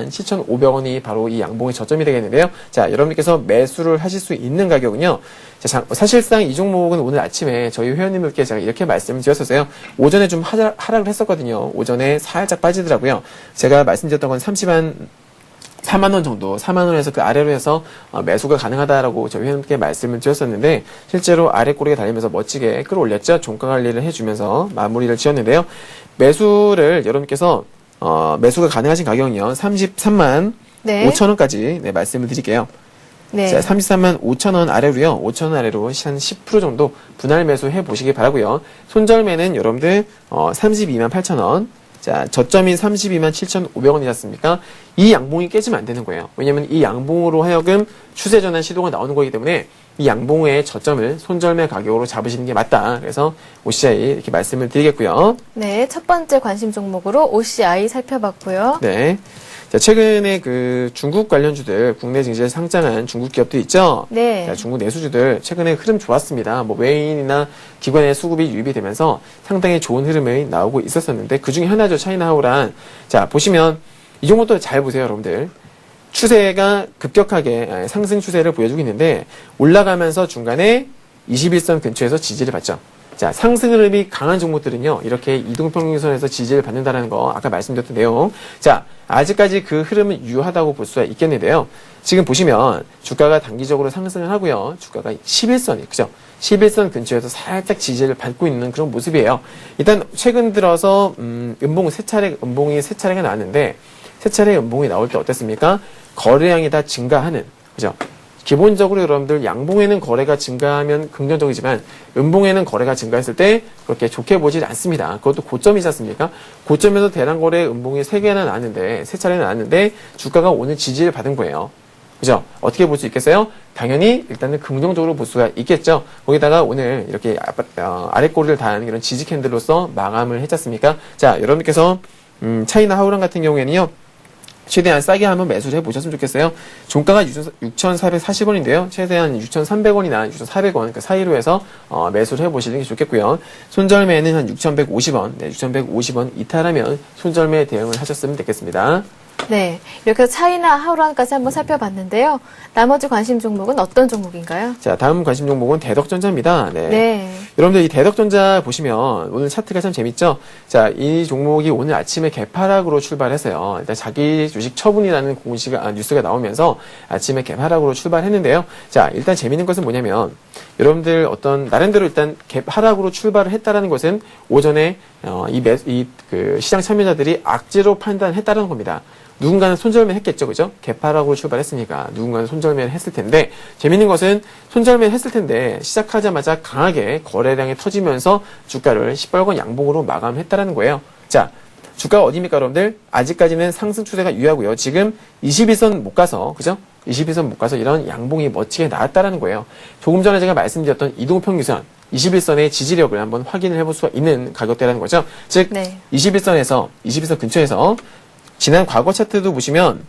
7,500원이 바로 이 양봉의 저점이 되겠는데요. 자, 여러분께서 매수를 하실 수 있는 가격은요. 자, 사실상 이 종목은 오늘 아침에 저희 회원님들께 제가 이렇게 말씀을 드렸었어요. 오전에 좀 하락을 했었거든요. 오전에 살짝 빠지더라고요. 제가 말씀드렸던 건 4만 원 정도, 4만 원에서 그 아래로 해서 매수가 가능하다라고 저희 회원님께 말씀을 드렸었는데 실제로 아래 꼬리가 달리면서 멋지게 끌어올렸죠. 종가 관리를 해주면서 마무리를 지었는데요. 매수를 여러분께서 매수가 가능하신 가격은요. 33만 네. 5천 원까지 말씀을 드릴게요. 네. 자, 33만 5천 원 아래로요. 5천 원 아래로 한 10% 정도 분할 매수해 보시기 바라고요. 손절매는 여러분들 32만 8천 원. 자, 저점이 32만 7,500원이지 않습니까? 이 양봉이 깨지면 안 되는 거예요. 왜냐면 이 양봉으로 하여금 추세 전환 시도가 나오는 거기 때문에 이 양봉의 저점을 손절매 가격으로 잡으시는 게 맞다. 그래서 OCI 이렇게 말씀을 드리겠고요. 네, 첫 번째 관심 종목으로 OCI 살펴봤고요. 네. 자, 최근에 그 중국 관련주들, 국내 증시에 상장한 중국 기업도 있죠? 네. 자, 중국 내수주들, 최근에 흐름 좋았습니다. 외인이나 기관의 수급이 유입이 되면서 상당히 좋은 흐름이 나오고 있었었는데, 그 중에 하나죠, 차이나하우란. 자, 보시면, 이 종목도 잘 보세요, 여러분들. 추세가 급격하게 상승 추세를 보여주고 있는데, 올라가면서 중간에 21선 근처에서 지지를 받죠. 자, 상승 흐름이 강한 종목들은요, 이렇게 이동평균선에서 지지를 받는다는 거, 아까 말씀드렸던 내용. 자, 아직까지 그 흐름은 유효하다고 볼 수가 있겠는데요. 지금 보시면, 주가가 단기적으로 상승을 하고요. 주가가 11선이, 그죠? 11선 근처에서 살짝 지지를 받고 있는 그런 모습이에요. 일단, 최근 들어서, 음봉이 세 차례가 나왔는데, 세 차례 음봉이 나올 때 어땠습니까? 거래량이 다 증가하는, 그죠? 기본적으로 여러분들 양봉에는 거래가 증가하면 긍정적이지만 음봉에는 거래가 증가했을 때 그렇게 좋게 보지 않습니다. 그것도 고점이지 않습니까? 고점에서 대량 거래 음봉이 3개나 나왔는데 3차례나 나왔는데 주가가 오늘 지지를 받은 거예요. 그죠? 어떻게 볼 수 있겠어요? 당연히 일단은 긍정적으로 볼 수가 있겠죠. 거기다가 오늘 이렇게 아래 꼬리를 단 이런 지지 캔들로서 마감을 했지 않습니까? 자, 여러분께서 차이나하우란 같은 경우에는요. 최대한 싸게 한번 매수를 해보셨으면 좋겠어요. 종가가 6,440원인데요. 최대한 6,300원이나 6,400원 그 사이로 해서 매수를 해보시는 게 좋겠고요. 손절매는 한 6,150원, 6,150원 이탈하면 손절매 대응을 하셨으면 되겠습니다. 네, 이렇게 해서 차이나 하우란까지 한번 살펴봤는데요. 나머지 관심 종목은 어떤 종목인가요? 자, 다음 관심 종목은 대덕전자입니다. 네. 네. 여러분들 이 대덕전자 보시면 오늘 차트가 참 재밌죠? 자, 이 종목이 오늘 아침에 개파락으로 출발했어요. 일단 자기 주식 처분이라는 뉴스가 나오면서 아침에 개파락으로 출발했는데요. 자, 일단 재밌는 것은 뭐냐면 여러분들 어떤 나름대로 일단 갭 하락으로 출발을 했다라는 것은 오전에 그 시장 참여자들이 악재로 판단했다는 겁니다. 누군가는 손절매 했겠죠, 그죠? 갭 하락으로 출발했으니까 누군가는 손절매를 했을 텐데 재밌는 것은 손절매 했을 텐데 시작하자마자 강하게 거래량이 터지면서 주가를 시뻘건 양봉으로 마감했다라는 거예요. 자, 주가가 어디입니까, 여러분들? 아직까지는 상승 추세가 유효하고요. 지금 21선 못 가서, 그죠? 21선 못 가서 이런 양봉이 멋지게 나왔다라는 거예요. 조금 전에 제가 말씀드렸던 이동평균선, 21선의 지지력을 한번 확인을 해볼 수가 있는 가격대라는 거죠. 즉, 21선 근처에서 지난 과거 차트도 보시면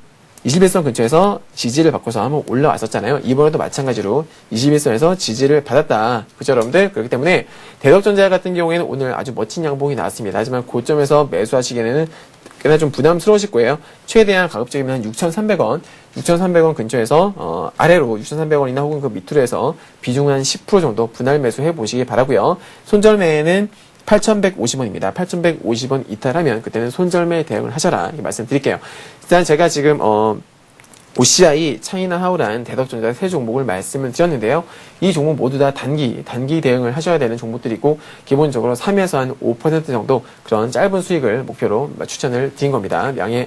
21선 근처에서 지지를 받고서 한번 올라왔었잖아요. 이번에도 마찬가지로 21선에서 지지를 받았다. 그죠, 여러분들? 그렇기 때문에 대덕전자 같은 경우에는 오늘 아주 멋진 양봉이 나왔습니다. 하지만 고점에서 매수하시기에는 꽤나 좀 부담스러우실 거예요. 최대한 가급적이면 한 6,300원, 6,300원 근처에서 아래로 6,300원이나 혹은 그 밑으로 해서 비중 한 10% 정도 분할 매수해 보시기 바라고요. 손절매는 8,150원입니다. 8,150원 이탈하면 그때는 손절매 대응을 하셔라. 이렇게 말씀드릴게요. 일단 제가 지금 OCI, 차이나 하우란, 대덕전자 세 종목을 말씀을 드렸는데요. 이 종목 모두 다 단기 대응을 하셔야 되는 종목들이고 기본적으로 3에서 한 5% 정도 그런 짧은 수익을 목표로 추천을 드린 겁니다. 양해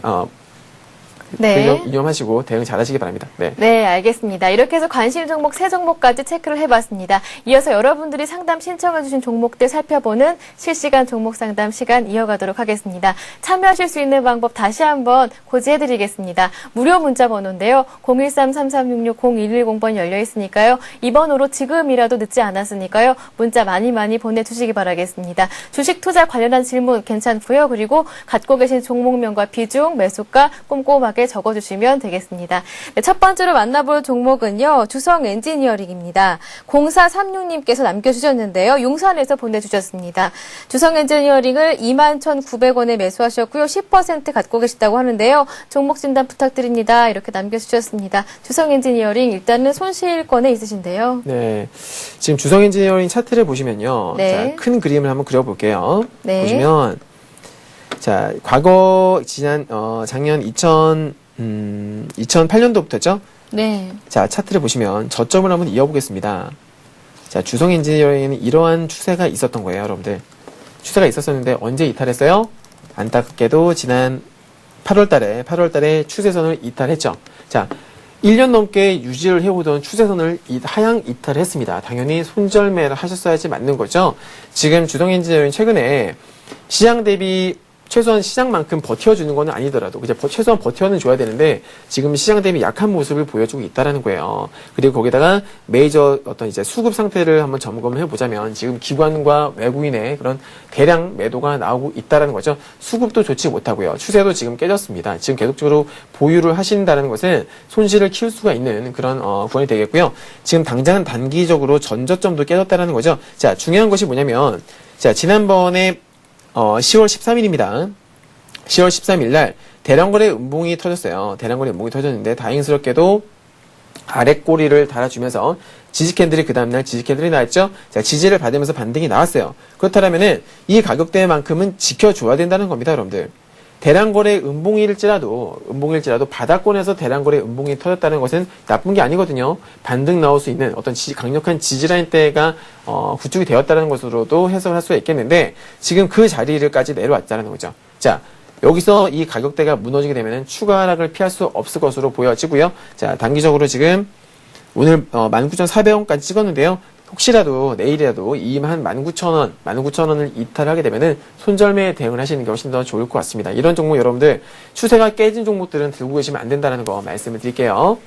유념하시고 대응 잘 하시기 바랍니다. 네, 알겠습니다. 이렇게 해서 관심 종목 3종목까지 체크를 해봤습니다. 이어서 여러분들이 상담 신청해주신 종목들 살펴보는 실시간 종목 상담 시간 이어가도록 하겠습니다. 참여하실 수 있는 방법 다시 한번 고지해드리겠습니다. 무료 문자 번호인데요. 013-3366-0110번 열려있으니까요. 이 번호로 지금이라도 늦지 않았으니까요. 문자 많이 보내주시기 바라겠습니다. 주식 투자 관련한 질문 괜찮고요. 그리고 갖고 계신 종목명과 비중, 매수가 꼼꼼하게 적어주시면 되겠습니다. 네, 첫 번째로 만나볼 종목은요. 주성 엔지니어링입니다. 0436님께서 남겨주셨는데요. 용산에서 보내주셨습니다. 주성 엔지니어링을 21,900원에 매수하셨고요. 10% 갖고 계시다고 하는데요. 종목 진단 부탁드립니다. 이렇게 남겨주셨습니다. 주성 엔지니어링 일단은 손실권에 있으신데요. 네, 지금 주성 엔지니어링 차트를 보시면요. 자, 큰 그림을 한번 그려볼게요. 보시면 자, 과거 작년 2008년도부터죠? 네. 자, 차트를 보시면 저점을 한번 이어보겠습니다. 자, 주성 엔지니어링에는 이러한 추세가 있었던 거예요, 여러분들. 추세가 있었었는데 언제 이탈했어요? 안타깝게도 지난 8월 달에 추세선을 이탈했죠. 자, 1년 넘게 유지를 해오던 추세선을 하향 이탈을 했습니다. 당연히 손절매를 하셨어야지 맞는 거죠. 지금 주성 엔지니어링 최근에 시장 대비 최소한 시장만큼 버텨주는 건 아니더라도 그냥 최소한 버텨는 줘야 되는데 지금 시장 대비 약한 모습을 보여주고 있다라는 거예요. 그리고 거기다가 메이저 어떤 이제 수급 상태를 한번 점검을 해보자면 지금 기관과 외국인의 그런 대량 매도가 나오고 있다라는 거죠. 수급도 좋지 못하고요. 추세도 지금 깨졌습니다. 지금 계속적으로 보유를 하신다는 것은 손실을 키울 수가 있는 그런 구간이 되겠고요. 지금 당장은 단기적으로 전저점도 깨졌다라는 거죠. 자, 중요한 것이 뭐냐면 자, 지난번에 10월 13일입니다. 10월 13일 날 대량거래 음봉이 터졌어요. 대량거래 음봉이 터졌는데 다행스럽게도 아래 꼬리를 달아주면서 지지 캔들이 그 다음날 지지 캔들이 나왔죠. 자, 지지를 받으면서 반등이 나왔어요. 그렇다면은 이 가격대만큼은 지켜줘야 된다는 겁니다, 여러분들. 대량거래 음봉일지라도 바닥권에서 대량거래 음봉이 터졌다는 것은 나쁜 게 아니거든요. 반등 나올 수 있는 어떤 강력한 지지라인대가 구축이 되었다는 것으로도 해석을 할 수가 있겠는데 지금 그 자리를까지 내려왔다는 거죠. 자, 여기서 이 가격대가 무너지게 되면 추가 하락을 피할 수 없을 것으로 보여지고요. 자, 단기적으로 지금 오늘 19,400원까지 찍었는데요. 혹시라도 내일이라도 이 한 19,000원을 이탈하게 되면은 손절매 대응을 하시는 게 훨씬 더 좋을 것 같습니다. 이런 종목 여러분들 추세가 깨진 종목들은 들고 계시면 안 된다는 거 말씀을 드릴게요.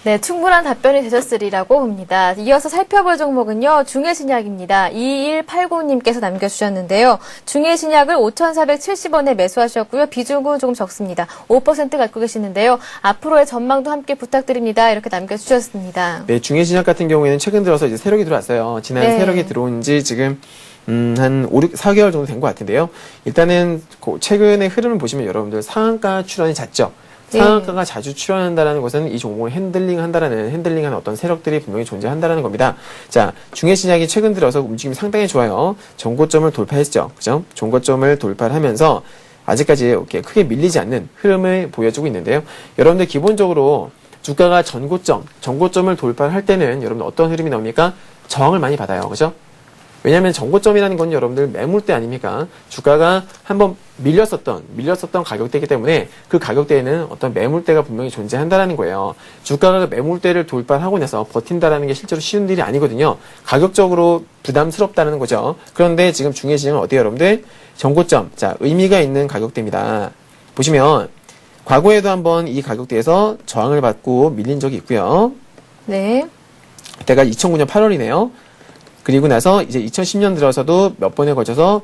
네, 충분한 답변이 되셨으리라고 봅니다. 이어서 살펴볼 종목은요. 중해신약입니다. 2189님께서 남겨주셨는데요. 중해신약을 5,470원에 매수하셨고요. 비중은 조금 적습니다. 5% 갖고 계시는데요. 앞으로의 전망도 함께 부탁드립니다. 이렇게 남겨주셨습니다. 네, 중해신약 같은 경우에는 최근 들어서 이제 세력이 들어왔어요. 지난 세력이 들어온 지 지금 한 5, 6, 4개월 정도 된 것 같은데요. 일단은 최근의 흐름을 보시면 여러분들 상한가 출현이 잦죠. 상한가가 자주 출현한다는 것은 이 종목을 핸들링하는 어떤 세력들이 분명히 존재한다는 겁니다. 자, 중해신약이 최근 들어서 움직임이 상당히 좋아요. 정고점을 돌파했죠. 그죠? 정고점을 돌파하면서 아직까지 이렇게 크게 밀리지 않는 흐름을 보여주고 있는데요. 여러분들 기본적으로 주가가 전고점을 돌파할 때는 여러분 어떤 흐름이 나옵니까? 저항을 많이 받아요. 그죠? 왜냐하면 정고점이라는 건 여러분들 매물대 아닙니까? 주가가 한번 밀렸었던 가격대이기 때문에 그 가격대에는 어떤 매물대가 분명히 존재한다라는 거예요. 주가가 매물대를 돌파하고 나서 버틴다라는 게 실제로 쉬운 일이 아니거든요. 가격적으로 부담스럽다는 거죠. 그런데 지금 중요한 어디에요, 여러분들? 정고점. 자, 의미가 있는 가격대입니다. 보시면 과거에도 한번 이 가격대에서 저항을 받고 밀린 적이 있고요. 네. 그때가 2009년 8월이네요. 그리고 나서 이제 2010년 들어서도 몇 번에 걸쳐서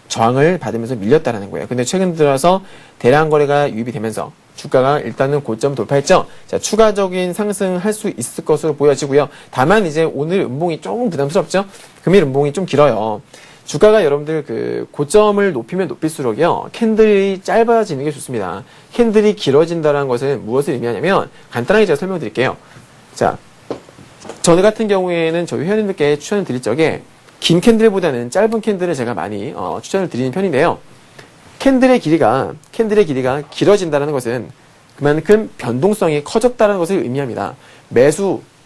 저항을 받으면서 밀렸다라는 거예요. 근데 최근 들어서 대량 거래가 유입이 되면서 주가가 일단은 고점 돌파했죠. 자, 추가적인 상승할 수 있을 것으로 보여지고요. 다만 이제 오늘 음봉이 조금 부담스럽죠. 금일 음봉이 좀 길어요. 주가가 여러분들 그 고점을 높이면 높일수록요, 캔들이 짧아지는 게 좋습니다. 캔들이 길어진다는 것은 무엇을 의미하냐면 간단하게 제가 설명드릴게요. 자, 저 같은 경우에는 저희 회원님들께 추천을 드릴 적에 긴 캔들보다는 짧은 캔들을 제가 많이 추천을 드리는 편인데요. 캔들의 길이가 길어진다는 것은 그만큼 변동성이 커졌다는 것을 의미합니다.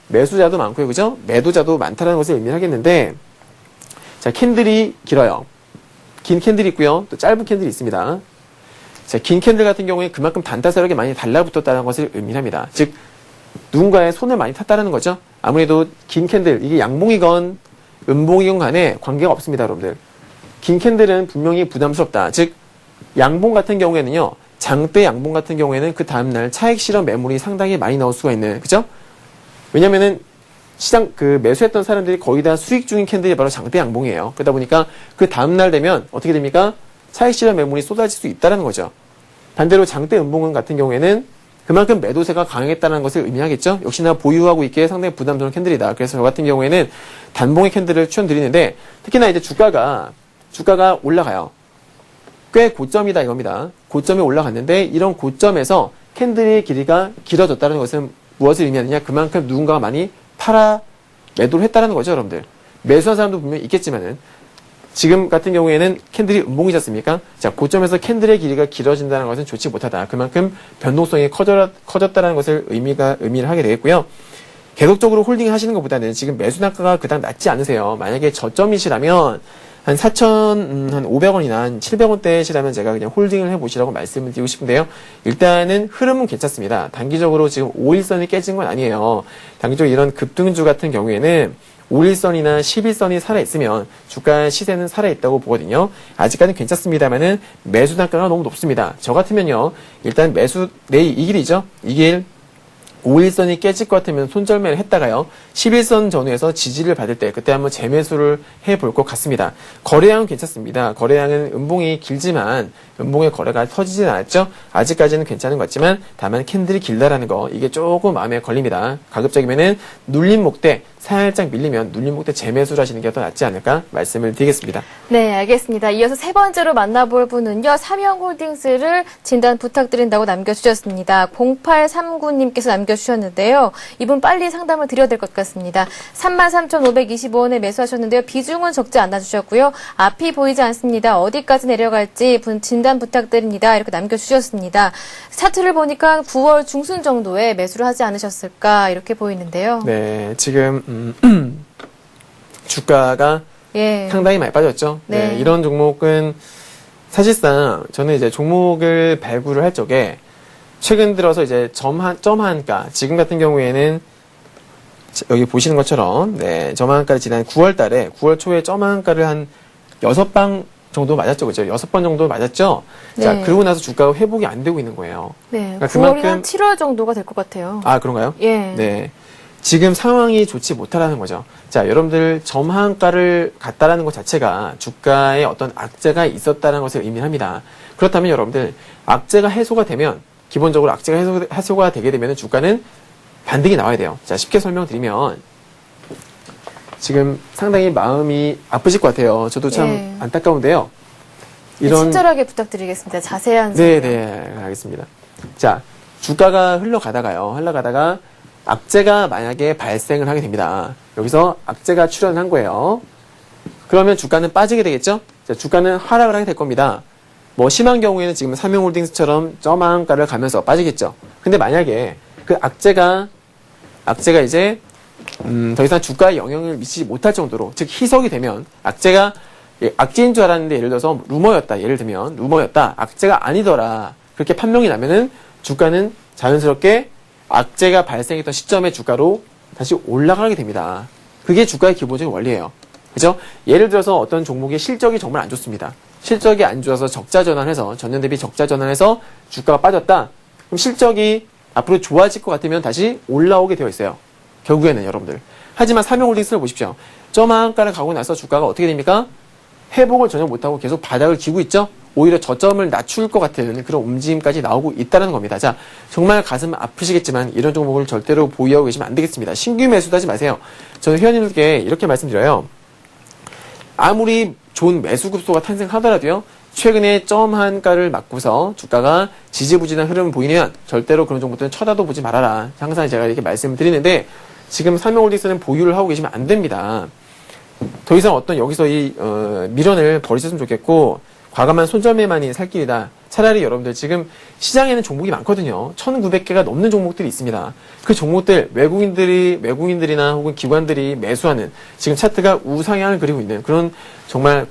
매수자도 많고요, 그죠? 매도자도 많다는 것을 의미하겠는데, 자, 캔들이 길어요. 긴 캔들이 있고요, 또 짧은 캔들이 있습니다. 자, 긴 캔들 같은 경우에 그만큼 단타스럽게 많이 달라붙었다는 것을 의미합니다. 즉, 누군가의 손을 많이 탔다는 거죠. 아무래도 긴 캔들, 이게 양봉이건 음봉이건 간에 관계가 없습니다, 여러분들. 긴 캔들은 분명히 부담스럽다. 즉, 양봉 같은 경우에는요, 장대 양봉 같은 경우에는 그 다음날 차익 실현 매물이 상당히 많이 나올 수가 있는, 그죠? 왜냐면은 시장, 매수했던 사람들이 거의 다 수익 중인 캔들이 바로 장대 양봉이에요. 그러다 보니까 그 다음날 되면 어떻게 됩니까? 차익 실현 매물이 쏟아질 수 있다는 거죠. 반대로 장대 음봉은 같은 경우에는 그만큼 매도세가 강했다는 것을 의미하겠죠. 역시나 보유하고 있기에 상당히 부담스러운 캔들이다. 그래서 저 같은 경우에는 단봉의 캔들을 추천드리는데, 특히나 이제 주가가 올라가요. 꽤 고점이다 이겁니다. 고점에 올라갔는데 이런 고점에서 캔들의 길이가 길어졌다는 것은 무엇을 의미하느냐? 그만큼 누군가가 많이 매도를 했다는 거죠, 여러분들. 매수한 사람도 분명히 있겠지만은 지금 같은 경우에는 캔들이 음봉이지 않습니까? 자, 고점에서 캔들의 길이가 길어진다는 것은 좋지 못하다. 그만큼 변동성이 커졌다는 것을 의미를 하게 되겠고요. 계속적으로 홀딩 하시는 것보다는 지금 매수 단가가 그닥 낮지 않으세요. 만약에 저점이시라면 한 4,500원이나 한 700원대시라면 제가 그냥 홀딩을 해보시라고 말씀을 드리고 싶은데요. 일단은 흐름은 괜찮습니다. 단기적으로 지금 5일선이 깨진 건 아니에요. 단기적으로 이런 급등주 같은 경우에는 5일선이나 10일선이 살아있으면 주가의 시세는 살아있다고 보거든요. 아직까지는 괜찮습니다만은 매수 단가가 너무 높습니다. 저 같으면요, 일단 내일 이 길이죠. 이 길 5일선이 깨질 것 같으면 손절매를 했다가요, 11선 전후에서 지지를 받을 때 그때 한번 재매수를 해볼 것 같습니다. 거래량은 괜찮습니다. 거래량은 음봉이 길지만 음봉의 거래가 터지진 않았죠. 아직까지는 괜찮은 것 같지만 다만 캔들이 길다라는 거, 이게 조금 마음에 걸립니다. 가급적이면은 눌린 목대 살짝 밀리면 눌린 목대 재매수를 하시는 게 더 낫지 않을까 말씀을 드리겠습니다. 네, 알겠습니다. 이어서 세 번째로 만나볼 분은요, 삼형홀딩스를 진단 부탁드린다고 남겨주셨습니다. 0839님께서 남겨주셨는데요. 이분 빨리 상담을 드려야 될 것 같습니다. 33,525원에 매수하셨는데요. 비중은 적지 않아 주셨고요. 앞이 보이지 않습니다. 어디까지 내려갈지 진단 부탁드립니다. 이렇게 남겨주셨습니다. 차트를 보니까 9월 중순 정도에 매수를 하지 않으셨을까 이렇게 보이는데요. 네, 지금 주가가 상당히 많이 빠졌죠. 네. 네, 이런 종목은 사실상 저는 이제 종목을 발굴을 할 적에 최근 들어서 이제 점한가, 지금 같은 경우에는 여기 보시는 것처럼 점한가를 지난 9월 달에 9월 초에 점한가를 한 6방 정도 맞았죠. 그죠? 6번 정도 맞았죠? 네. 자, 그러고 나서 주가가 회복이 안 되고 있는 거예요. 네. 그러니까 9월이 한 7월 정도가 될 것 같아요. 아, 그런가요? 예. 네. 지금 상황이 좋지 못하다는 거죠. 자, 여러분들 점하한가를 갔다라는 것 자체가 주가에 어떤 악재가 있었다는 것을 의미합니다. 그렇다면 여러분들 악재가 해소가 되면, 기본적으로 악재가 해소가 되게 되면 주가는 반등이 나와야 돼요. 자, 쉽게 설명드리면 지금 상당히 마음이 아프실 것 같아요. 저도 참 안타까운데요. 친절하게 부탁드리겠습니다. 자세한 설명. 네, 알겠습니다. 자, 주가가 흘러가다가 악재가 만약에 발생을 하게 됩니다. 여기서 악재가 출현한 거예요. 그러면 주가는 빠지게 되겠죠? 자, 주가는 하락을 하게 될 겁니다. 뭐 심한 경우에는 지금 삼형홀딩스처럼 점한가를 가면서 빠지겠죠. 근데 만약에 그 악재가 이제 더 이상 주가에 영향을 미치지 못할 정도로, 즉 희석이 되면 악재가 악재인 줄 알았는데 예를 들어서 루머였다. 예를 들면 루머였다. 악재가 아니더라. 그렇게 판명이 나면은 주가는 자연스럽게 악재가 발생했던 시점의 주가로 다시 올라가게 됩니다. 그게 주가의 기본적인 원리예요. 그죠? 예를 들어서 어떤 종목의 실적이 정말 안 좋습니다. 실적이 안 좋아서 적자 전환해서 전년 대비 적자 전환해서 주가가 빠졌다. 그럼 실적이 앞으로 좋아질 것 같으면 다시 올라오게 되어 있어요. 결국에는 여러분들. 하지만 삼성홀딩스를 보십시오. 저만가를 가고 나서 주가가 어떻게 됩니까? 회복을 전혀 못하고 계속 바닥을 기고 있죠? 오히려 저점을 낮출 것 같은 그런 움직임까지 나오고 있다는 겁니다. 자, 정말 가슴 아프시겠지만 이런 종목을 절대로 보유하고 계시면 안 되겠습니다. 신규 매수도 하지 마세요. 저는 회원님들께 이렇게 말씀드려요. 아무리 좋은 매수 급소가 탄생하더라도요. 최근에 점 한가를 맞고서 주가가 지지부진한 흐름을 보이면 절대로 그런 종목들은 쳐다도 보지 말아라. 항상 제가 이렇게 말씀을 드리는데 지금 삼성홀딩스는 보유를 하고 계시면 안 됩니다. 더 이상 어떤 여기서 이 미련을 버리셨으면 좋겠고 과감한 손절매만이 살 길이다. 차라리 여러분들 지금 시장에는 종목이 많거든요. 1900개가 넘는 종목들이 있습니다. 그 종목들 외국인들이나 혹은 기관들이 매수하는 지금 차트가 우상향을 그리고 있는 그런 정말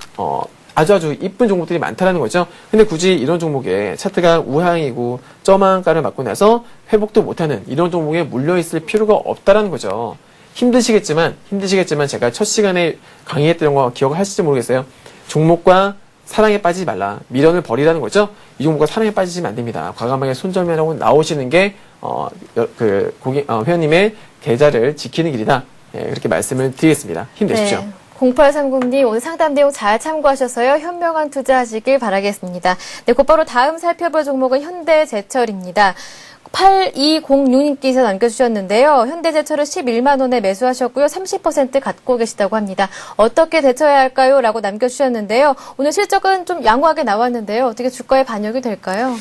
아주 이쁜 종목들이 많다라는 거죠. 근데 굳이 이런 종목에 차트가 우하향이고 점한가를 맞고 나서 회복도 못하는 이런 종목에 물려있을 필요가 없다라는 거죠. 힘드시겠지만 제가 첫 시간에 강의했던 거 기억하실지 모르겠어요. 종목과 사랑에 빠지지 말라. 미련을 버리라는 거죠. 이 종목과 사랑에 빠지시면 안 됩니다. 과감하게 손절매하고 나오시는 게 회원님의 계좌를 지키는 길이다. 예, 그렇게 말씀을 드리겠습니다. 힘내십시오. 네. 0830님 오늘 상담 내용 잘 참고하셔서요. 현명한 투자하시길 바라겠습니다. 네, 곧바로 다음 살펴볼 종목은 현대제철입니다. 8206님께서 남겨주셨는데요. 현대제철을 11만 원에 매수하셨고요. 30% 갖고 계시다고 합니다. 어떻게 대처해야 할까요? 라고 남겨주셨는데요. 오늘 실적은 좀 양호하게 나왔는데요. 어떻게 주가에 반영이 될까요?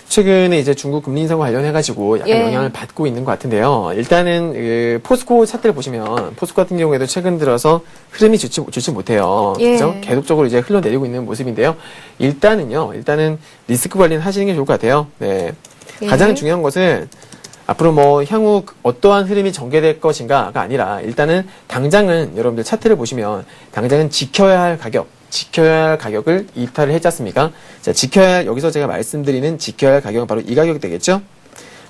최근에 이제 중국 금리 인상과 관련해가지고 약간 영향을 받고 있는 것 같은데요. 일단은 포스코 차트를 보시면 포스코 같은 경우에도 최근 들어서 흐름이 좋지 못해요. 그죠? 계속적으로 이제 흘러내리고 있는 모습인데요. 일단은 리스크 관리는 하시는 게 좋을 것 같아요. 네. 가장 중요한 것은 앞으로 향후 어떠한 흐름이 전개될 것인가가 아니라 일단은 당장은 여러분들 차트를 보시면 당장은 지켜야 할 가격을 이탈을 했지 않습니까? 자, 여기서 제가 말씀드리는 지켜야 할 가격은 바로 이 가격이 되겠죠?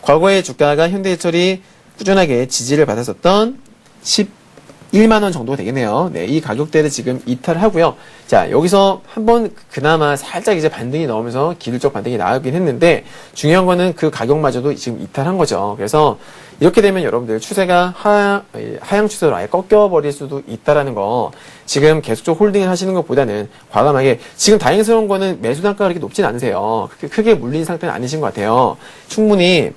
과거에 주가가 현대제철이 꾸준하게 지지를 받았었던 11만 원 정도 되겠네요. 네, 이 가격대를 지금 이탈하고요. 자, 여기서 한번 그나마 살짝 이제 반등이 나오면서 기술적 반등이 나오긴 했는데 중요한 거는 그 가격마저도 지금 이탈한 거죠. 그래서 이렇게 되면 여러분들 추세가 하향 추세로 아예 꺾여버릴 수도 있다라는 거 지금 계속적으로 홀딩을 하시는 것보다는 과감하게 지금 다행스러운 거는 매수 단가가 그렇게 높진 않으세요. 크게 물린 상태는 아니신 것 같아요. 충분히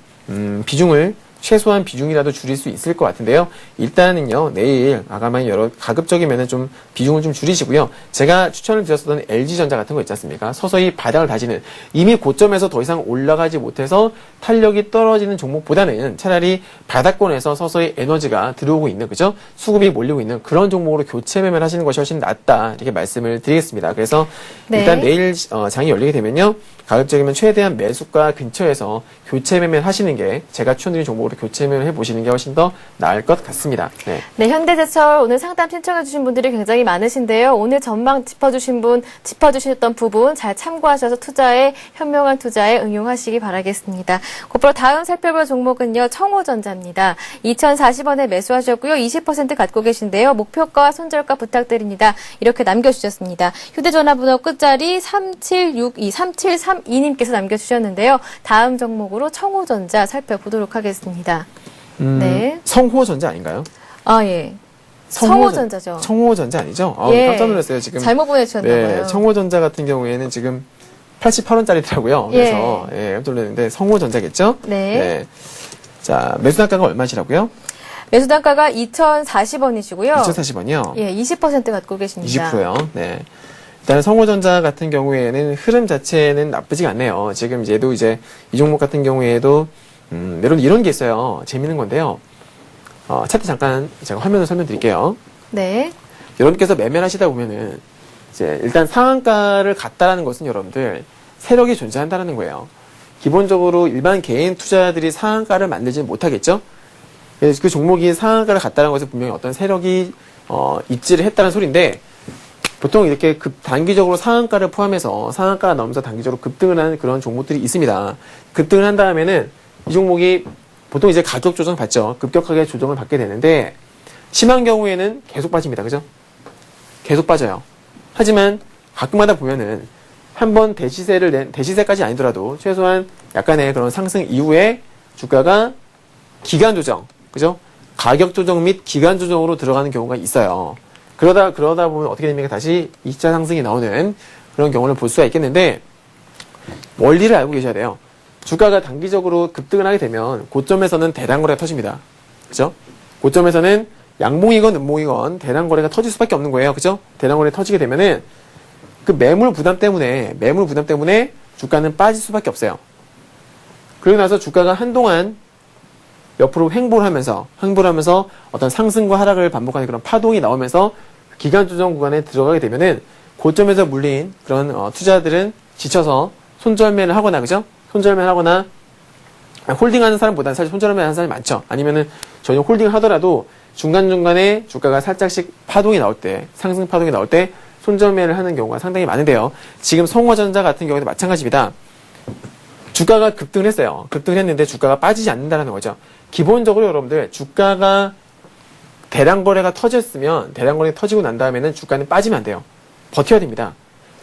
비중을 최소한 비중이라도 줄일 수 있을 것 같은데요. 일단은요, 내일 과감하게 가급적이면은 좀 비중을 좀 줄이시고요. 제가 추천을 드렸었던 LG전자 같은 거 있지 않습니까? 서서히 바닥을 다지는 이미 고점에서 더 이상 올라가지 못해서 탄력이 떨어지는 종목보다는 차라리 바닥권에서 서서히 에너지가 들어오고 있는, 그죠? 수급이 몰리고 있는 그런 종목으로 교체 매매를 하시는 것이 훨씬 낫다. 이렇게 말씀을 드리겠습니다. 그래서 일단 내일 장이 열리게 되면요. 가급적이면 최대한 매수가 근처에서 교체 매매를 하시는 게 제가 추천드린 종목으로 교체 매매를 해보시는 게 훨씬 더 나을 것 같습니다. 네, 현대제철 오늘 상담 신청해주신 분들이 굉장히 많으신데요. 오늘 전망 짚어주셨던 부분 잘 참고하셔서 현명한 투자에 응용하시기 바라겠습니다. 곧바로 다음 살펴볼 종목은요. 청호전자입니다. 2,040원에 매수하셨고요. 20% 갖고 계신데요. 목표가와 손절가 부탁드립니다. 이렇게 남겨주셨습니다. 휴대전화번호 끝자리 3732님께서 남겨주셨는데요. 다음 종목으로 청호전자 살펴보도록 하겠습니다. 네. 성호전자 아닌가요? 아, 예. 청호전자죠. 청호전자 아니죠? 깜짝 놀랐어요, 지금. 잘못 보내주셨나봐요. 네, 청호전자 같은 경우에는 지금 88원짜리더라고요. 그래서, 깜짝 놀랐는데, 성호전자겠죠? 네. 자, 매수 단가가 얼마시라고요? 매수 단가가 2,040원이시고요. 2,040원이요? 예, 20% 갖고 계십니다. 20%요? 네. 일단 성호전자 같은 경우에는 흐름 자체는 나쁘지가 않네요. 지금 얘도 이제 이 종목 같은 경우에도 여러분 이런 게 있어요. 재밌는 건데요. 차트 잠깐 제가 화면을 설명드릴게요. 네. 여러분께서 매매를 하시다 보면은 이제 일단 상한가를 갔다라는 것은 여러분들 세력이 존재한다는 거예요. 기본적으로 일반 개인 투자자들이 상한가를 만들지는 못하겠죠. 그래서 그 종목이 상한가를 갔다는 것은 분명히 어떤 세력이 입지를 했다는 소리인데 보통 이렇게 단기적으로 상한가를 포함해서 상한가가 나오면서 단기적으로 급등을 하는 그런 종목들이 있습니다. 급등을 한 다음에는 이 종목이 보통 이제 가격 조정 받죠. 급격하게 조정을 받게 되는데 심한 경우에는 계속 빠집니다. 그죠? 계속 빠져요. 하지만 가끔마다 보면은 한번 대시세까지 아니더라도 최소한 약간의 그런 상승 이후에 주가가 기간 조정, 그죠? 가격 조정 및 기간 조정으로 들어가는 경우가 있어요. 그러다 보면 어떻게 됩니까? 다시 2차 상승이 나오는 그런 경우를 볼 수가 있겠는데, 원리를 알고 계셔야 돼요. 주가가 단기적으로 급등을 하게 되면 고점에서는 대량 거래가 터집니다. 그죠? 고점에서는 양봉이건 음봉이건 대량 거래가 터질 수밖에 없는 거예요. 그죠? 대량 거래 터지게 되면은 그 매물 부담 때문에 주가는 빠질 수밖에 없어요. 그러고 나서 주가가 한동안 옆으로 횡보를 하면서 어떤 상승과 하락을 반복하는 그런 파동이 나오면서 기간 조정 구간에 들어가게 되면은 고점에서 물린 그런 투자들은 지쳐서 손절매를 하거나, 그죠? 손절매를 하거나 홀딩하는 사람보다는 사실 손절매를 하는 사람이 많죠. 아니면은 전혀 홀딩을 하더라도 중간중간에 주가가 살짝씩 파동이 나올 때, 상승 파동이 나올 때 손절매를 하는 경우가 상당히 많은데요. 지금 성화전자 같은 경우에도 마찬가지입니다. 주가가 급등을 했어요. 급등을 했는데 주가가 빠지지 않는다는 거죠. 기본적으로 여러분들 주가가 대량 거래가 터지고 난 다음에는 주가는 빠지면 안 돼요. 버텨야 됩니다.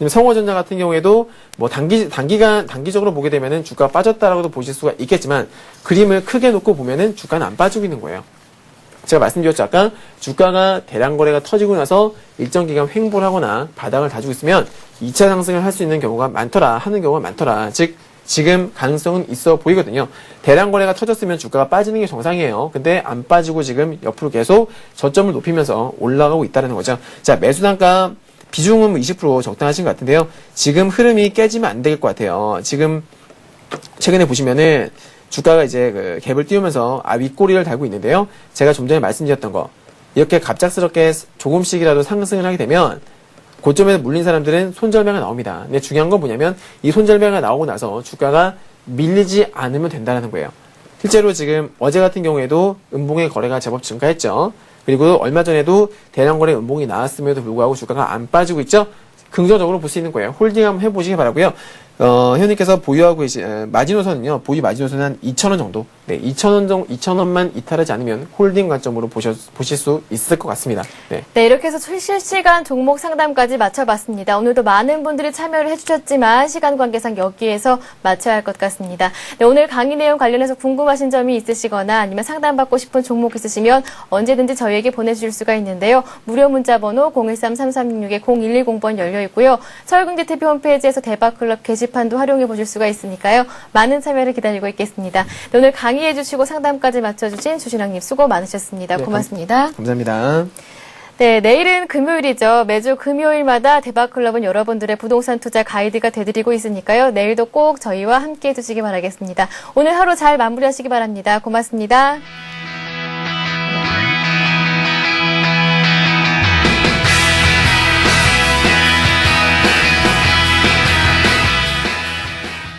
성화전자 같은 경우에도 뭐 단기적으로 보게 되면은 주가가 빠졌다라고도 보실 수가 있겠지만 그림을 크게 놓고 보면은 주가는 안 빠지고 있는 거예요. 제가 말씀드렸죠. 아까 주가가 대량 거래가 터지고 나서 일정 기간 횡보를 하거나 바닥을 다지고 있으면 2차 상승을 할 수 있는 경우가 많더라. 즉 지금 가능성은 있어 보이거든요. 대량 거래가 터졌으면 주가가 빠지는 게 정상이에요. 근데 안 빠지고 지금 옆으로 계속 저점을 높이면서 올라가고 있다는 거죠. 자, 매수 단가 비중은 20% 적당하신 것 같은데요. 지금 흐름이 깨지면 안 될 것 같아요. 지금 최근에 보시면은 주가가 이제 그 갭을 띄우면서 윗꼬리를 달고 있는데요. 제가 좀 전에 말씀드렸던 거, 이렇게 갑작스럽게 조금씩이라도 상승을 하게 되면 고점에서 물린 사람들은 손절매가 나옵니다. 근데 중요한 건 뭐냐면 이 손절매가 나오고 나서 주가가 밀리지 않으면 된다는 거예요. 실제로 지금 어제 같은 경우에도 음봉의 거래가 제법 증가했죠. 그리고 얼마 전에도 대량 거래 음봉이 나왔음에도 불구하고 주가가 안 빠지고 있죠. 긍정적으로 볼 수 있는 거예요. 홀딩 한번 해보시기 바라고요. 회원님께서 보유하고 계신 마지노선은요. 보유 마지노선은 한 2,000원 정도. 네, 2,000원만 이탈하지 않으면 홀딩 관점으로 보실 수 있을 것 같습니다. 네. 네, 이렇게 해서 실시간 종목 상담까지 마쳐봤습니다. 오늘도 많은 분들이 참여를 해주셨지만 시간 관계상 여기에서 마쳐야 할 것 같습니다. 네, 오늘 강의 내용 관련해서 궁금하신 점이 있으시거나 아니면 상담받고 싶은 종목 있으시면 언제든지 저희에게 보내주실 수가 있는데요. 무료 문자 번호 013-3366-0110번 열려 있고요. 서울경제TV 홈페이지에서 대박클럽 게시판도 활용해 보실 수가 있으니까요. 많은 참여를 기다리고 있겠습니다. 네, 오늘 강의해 주시고 상담까지 맞춰주신 주신영님 수고 많으셨습니다. 고맙습니다. 감사합니다. 네, 내일은 금요일이죠. 매주 금요일마다 대박클럽은 여러분들의 부동산 투자 가이드가 되드리고 있으니까요. 내일도 꼭 저희와 함께 해주시기 바라겠습니다. 오늘 하루 잘 마무리하시기 바랍니다. 고맙습니다.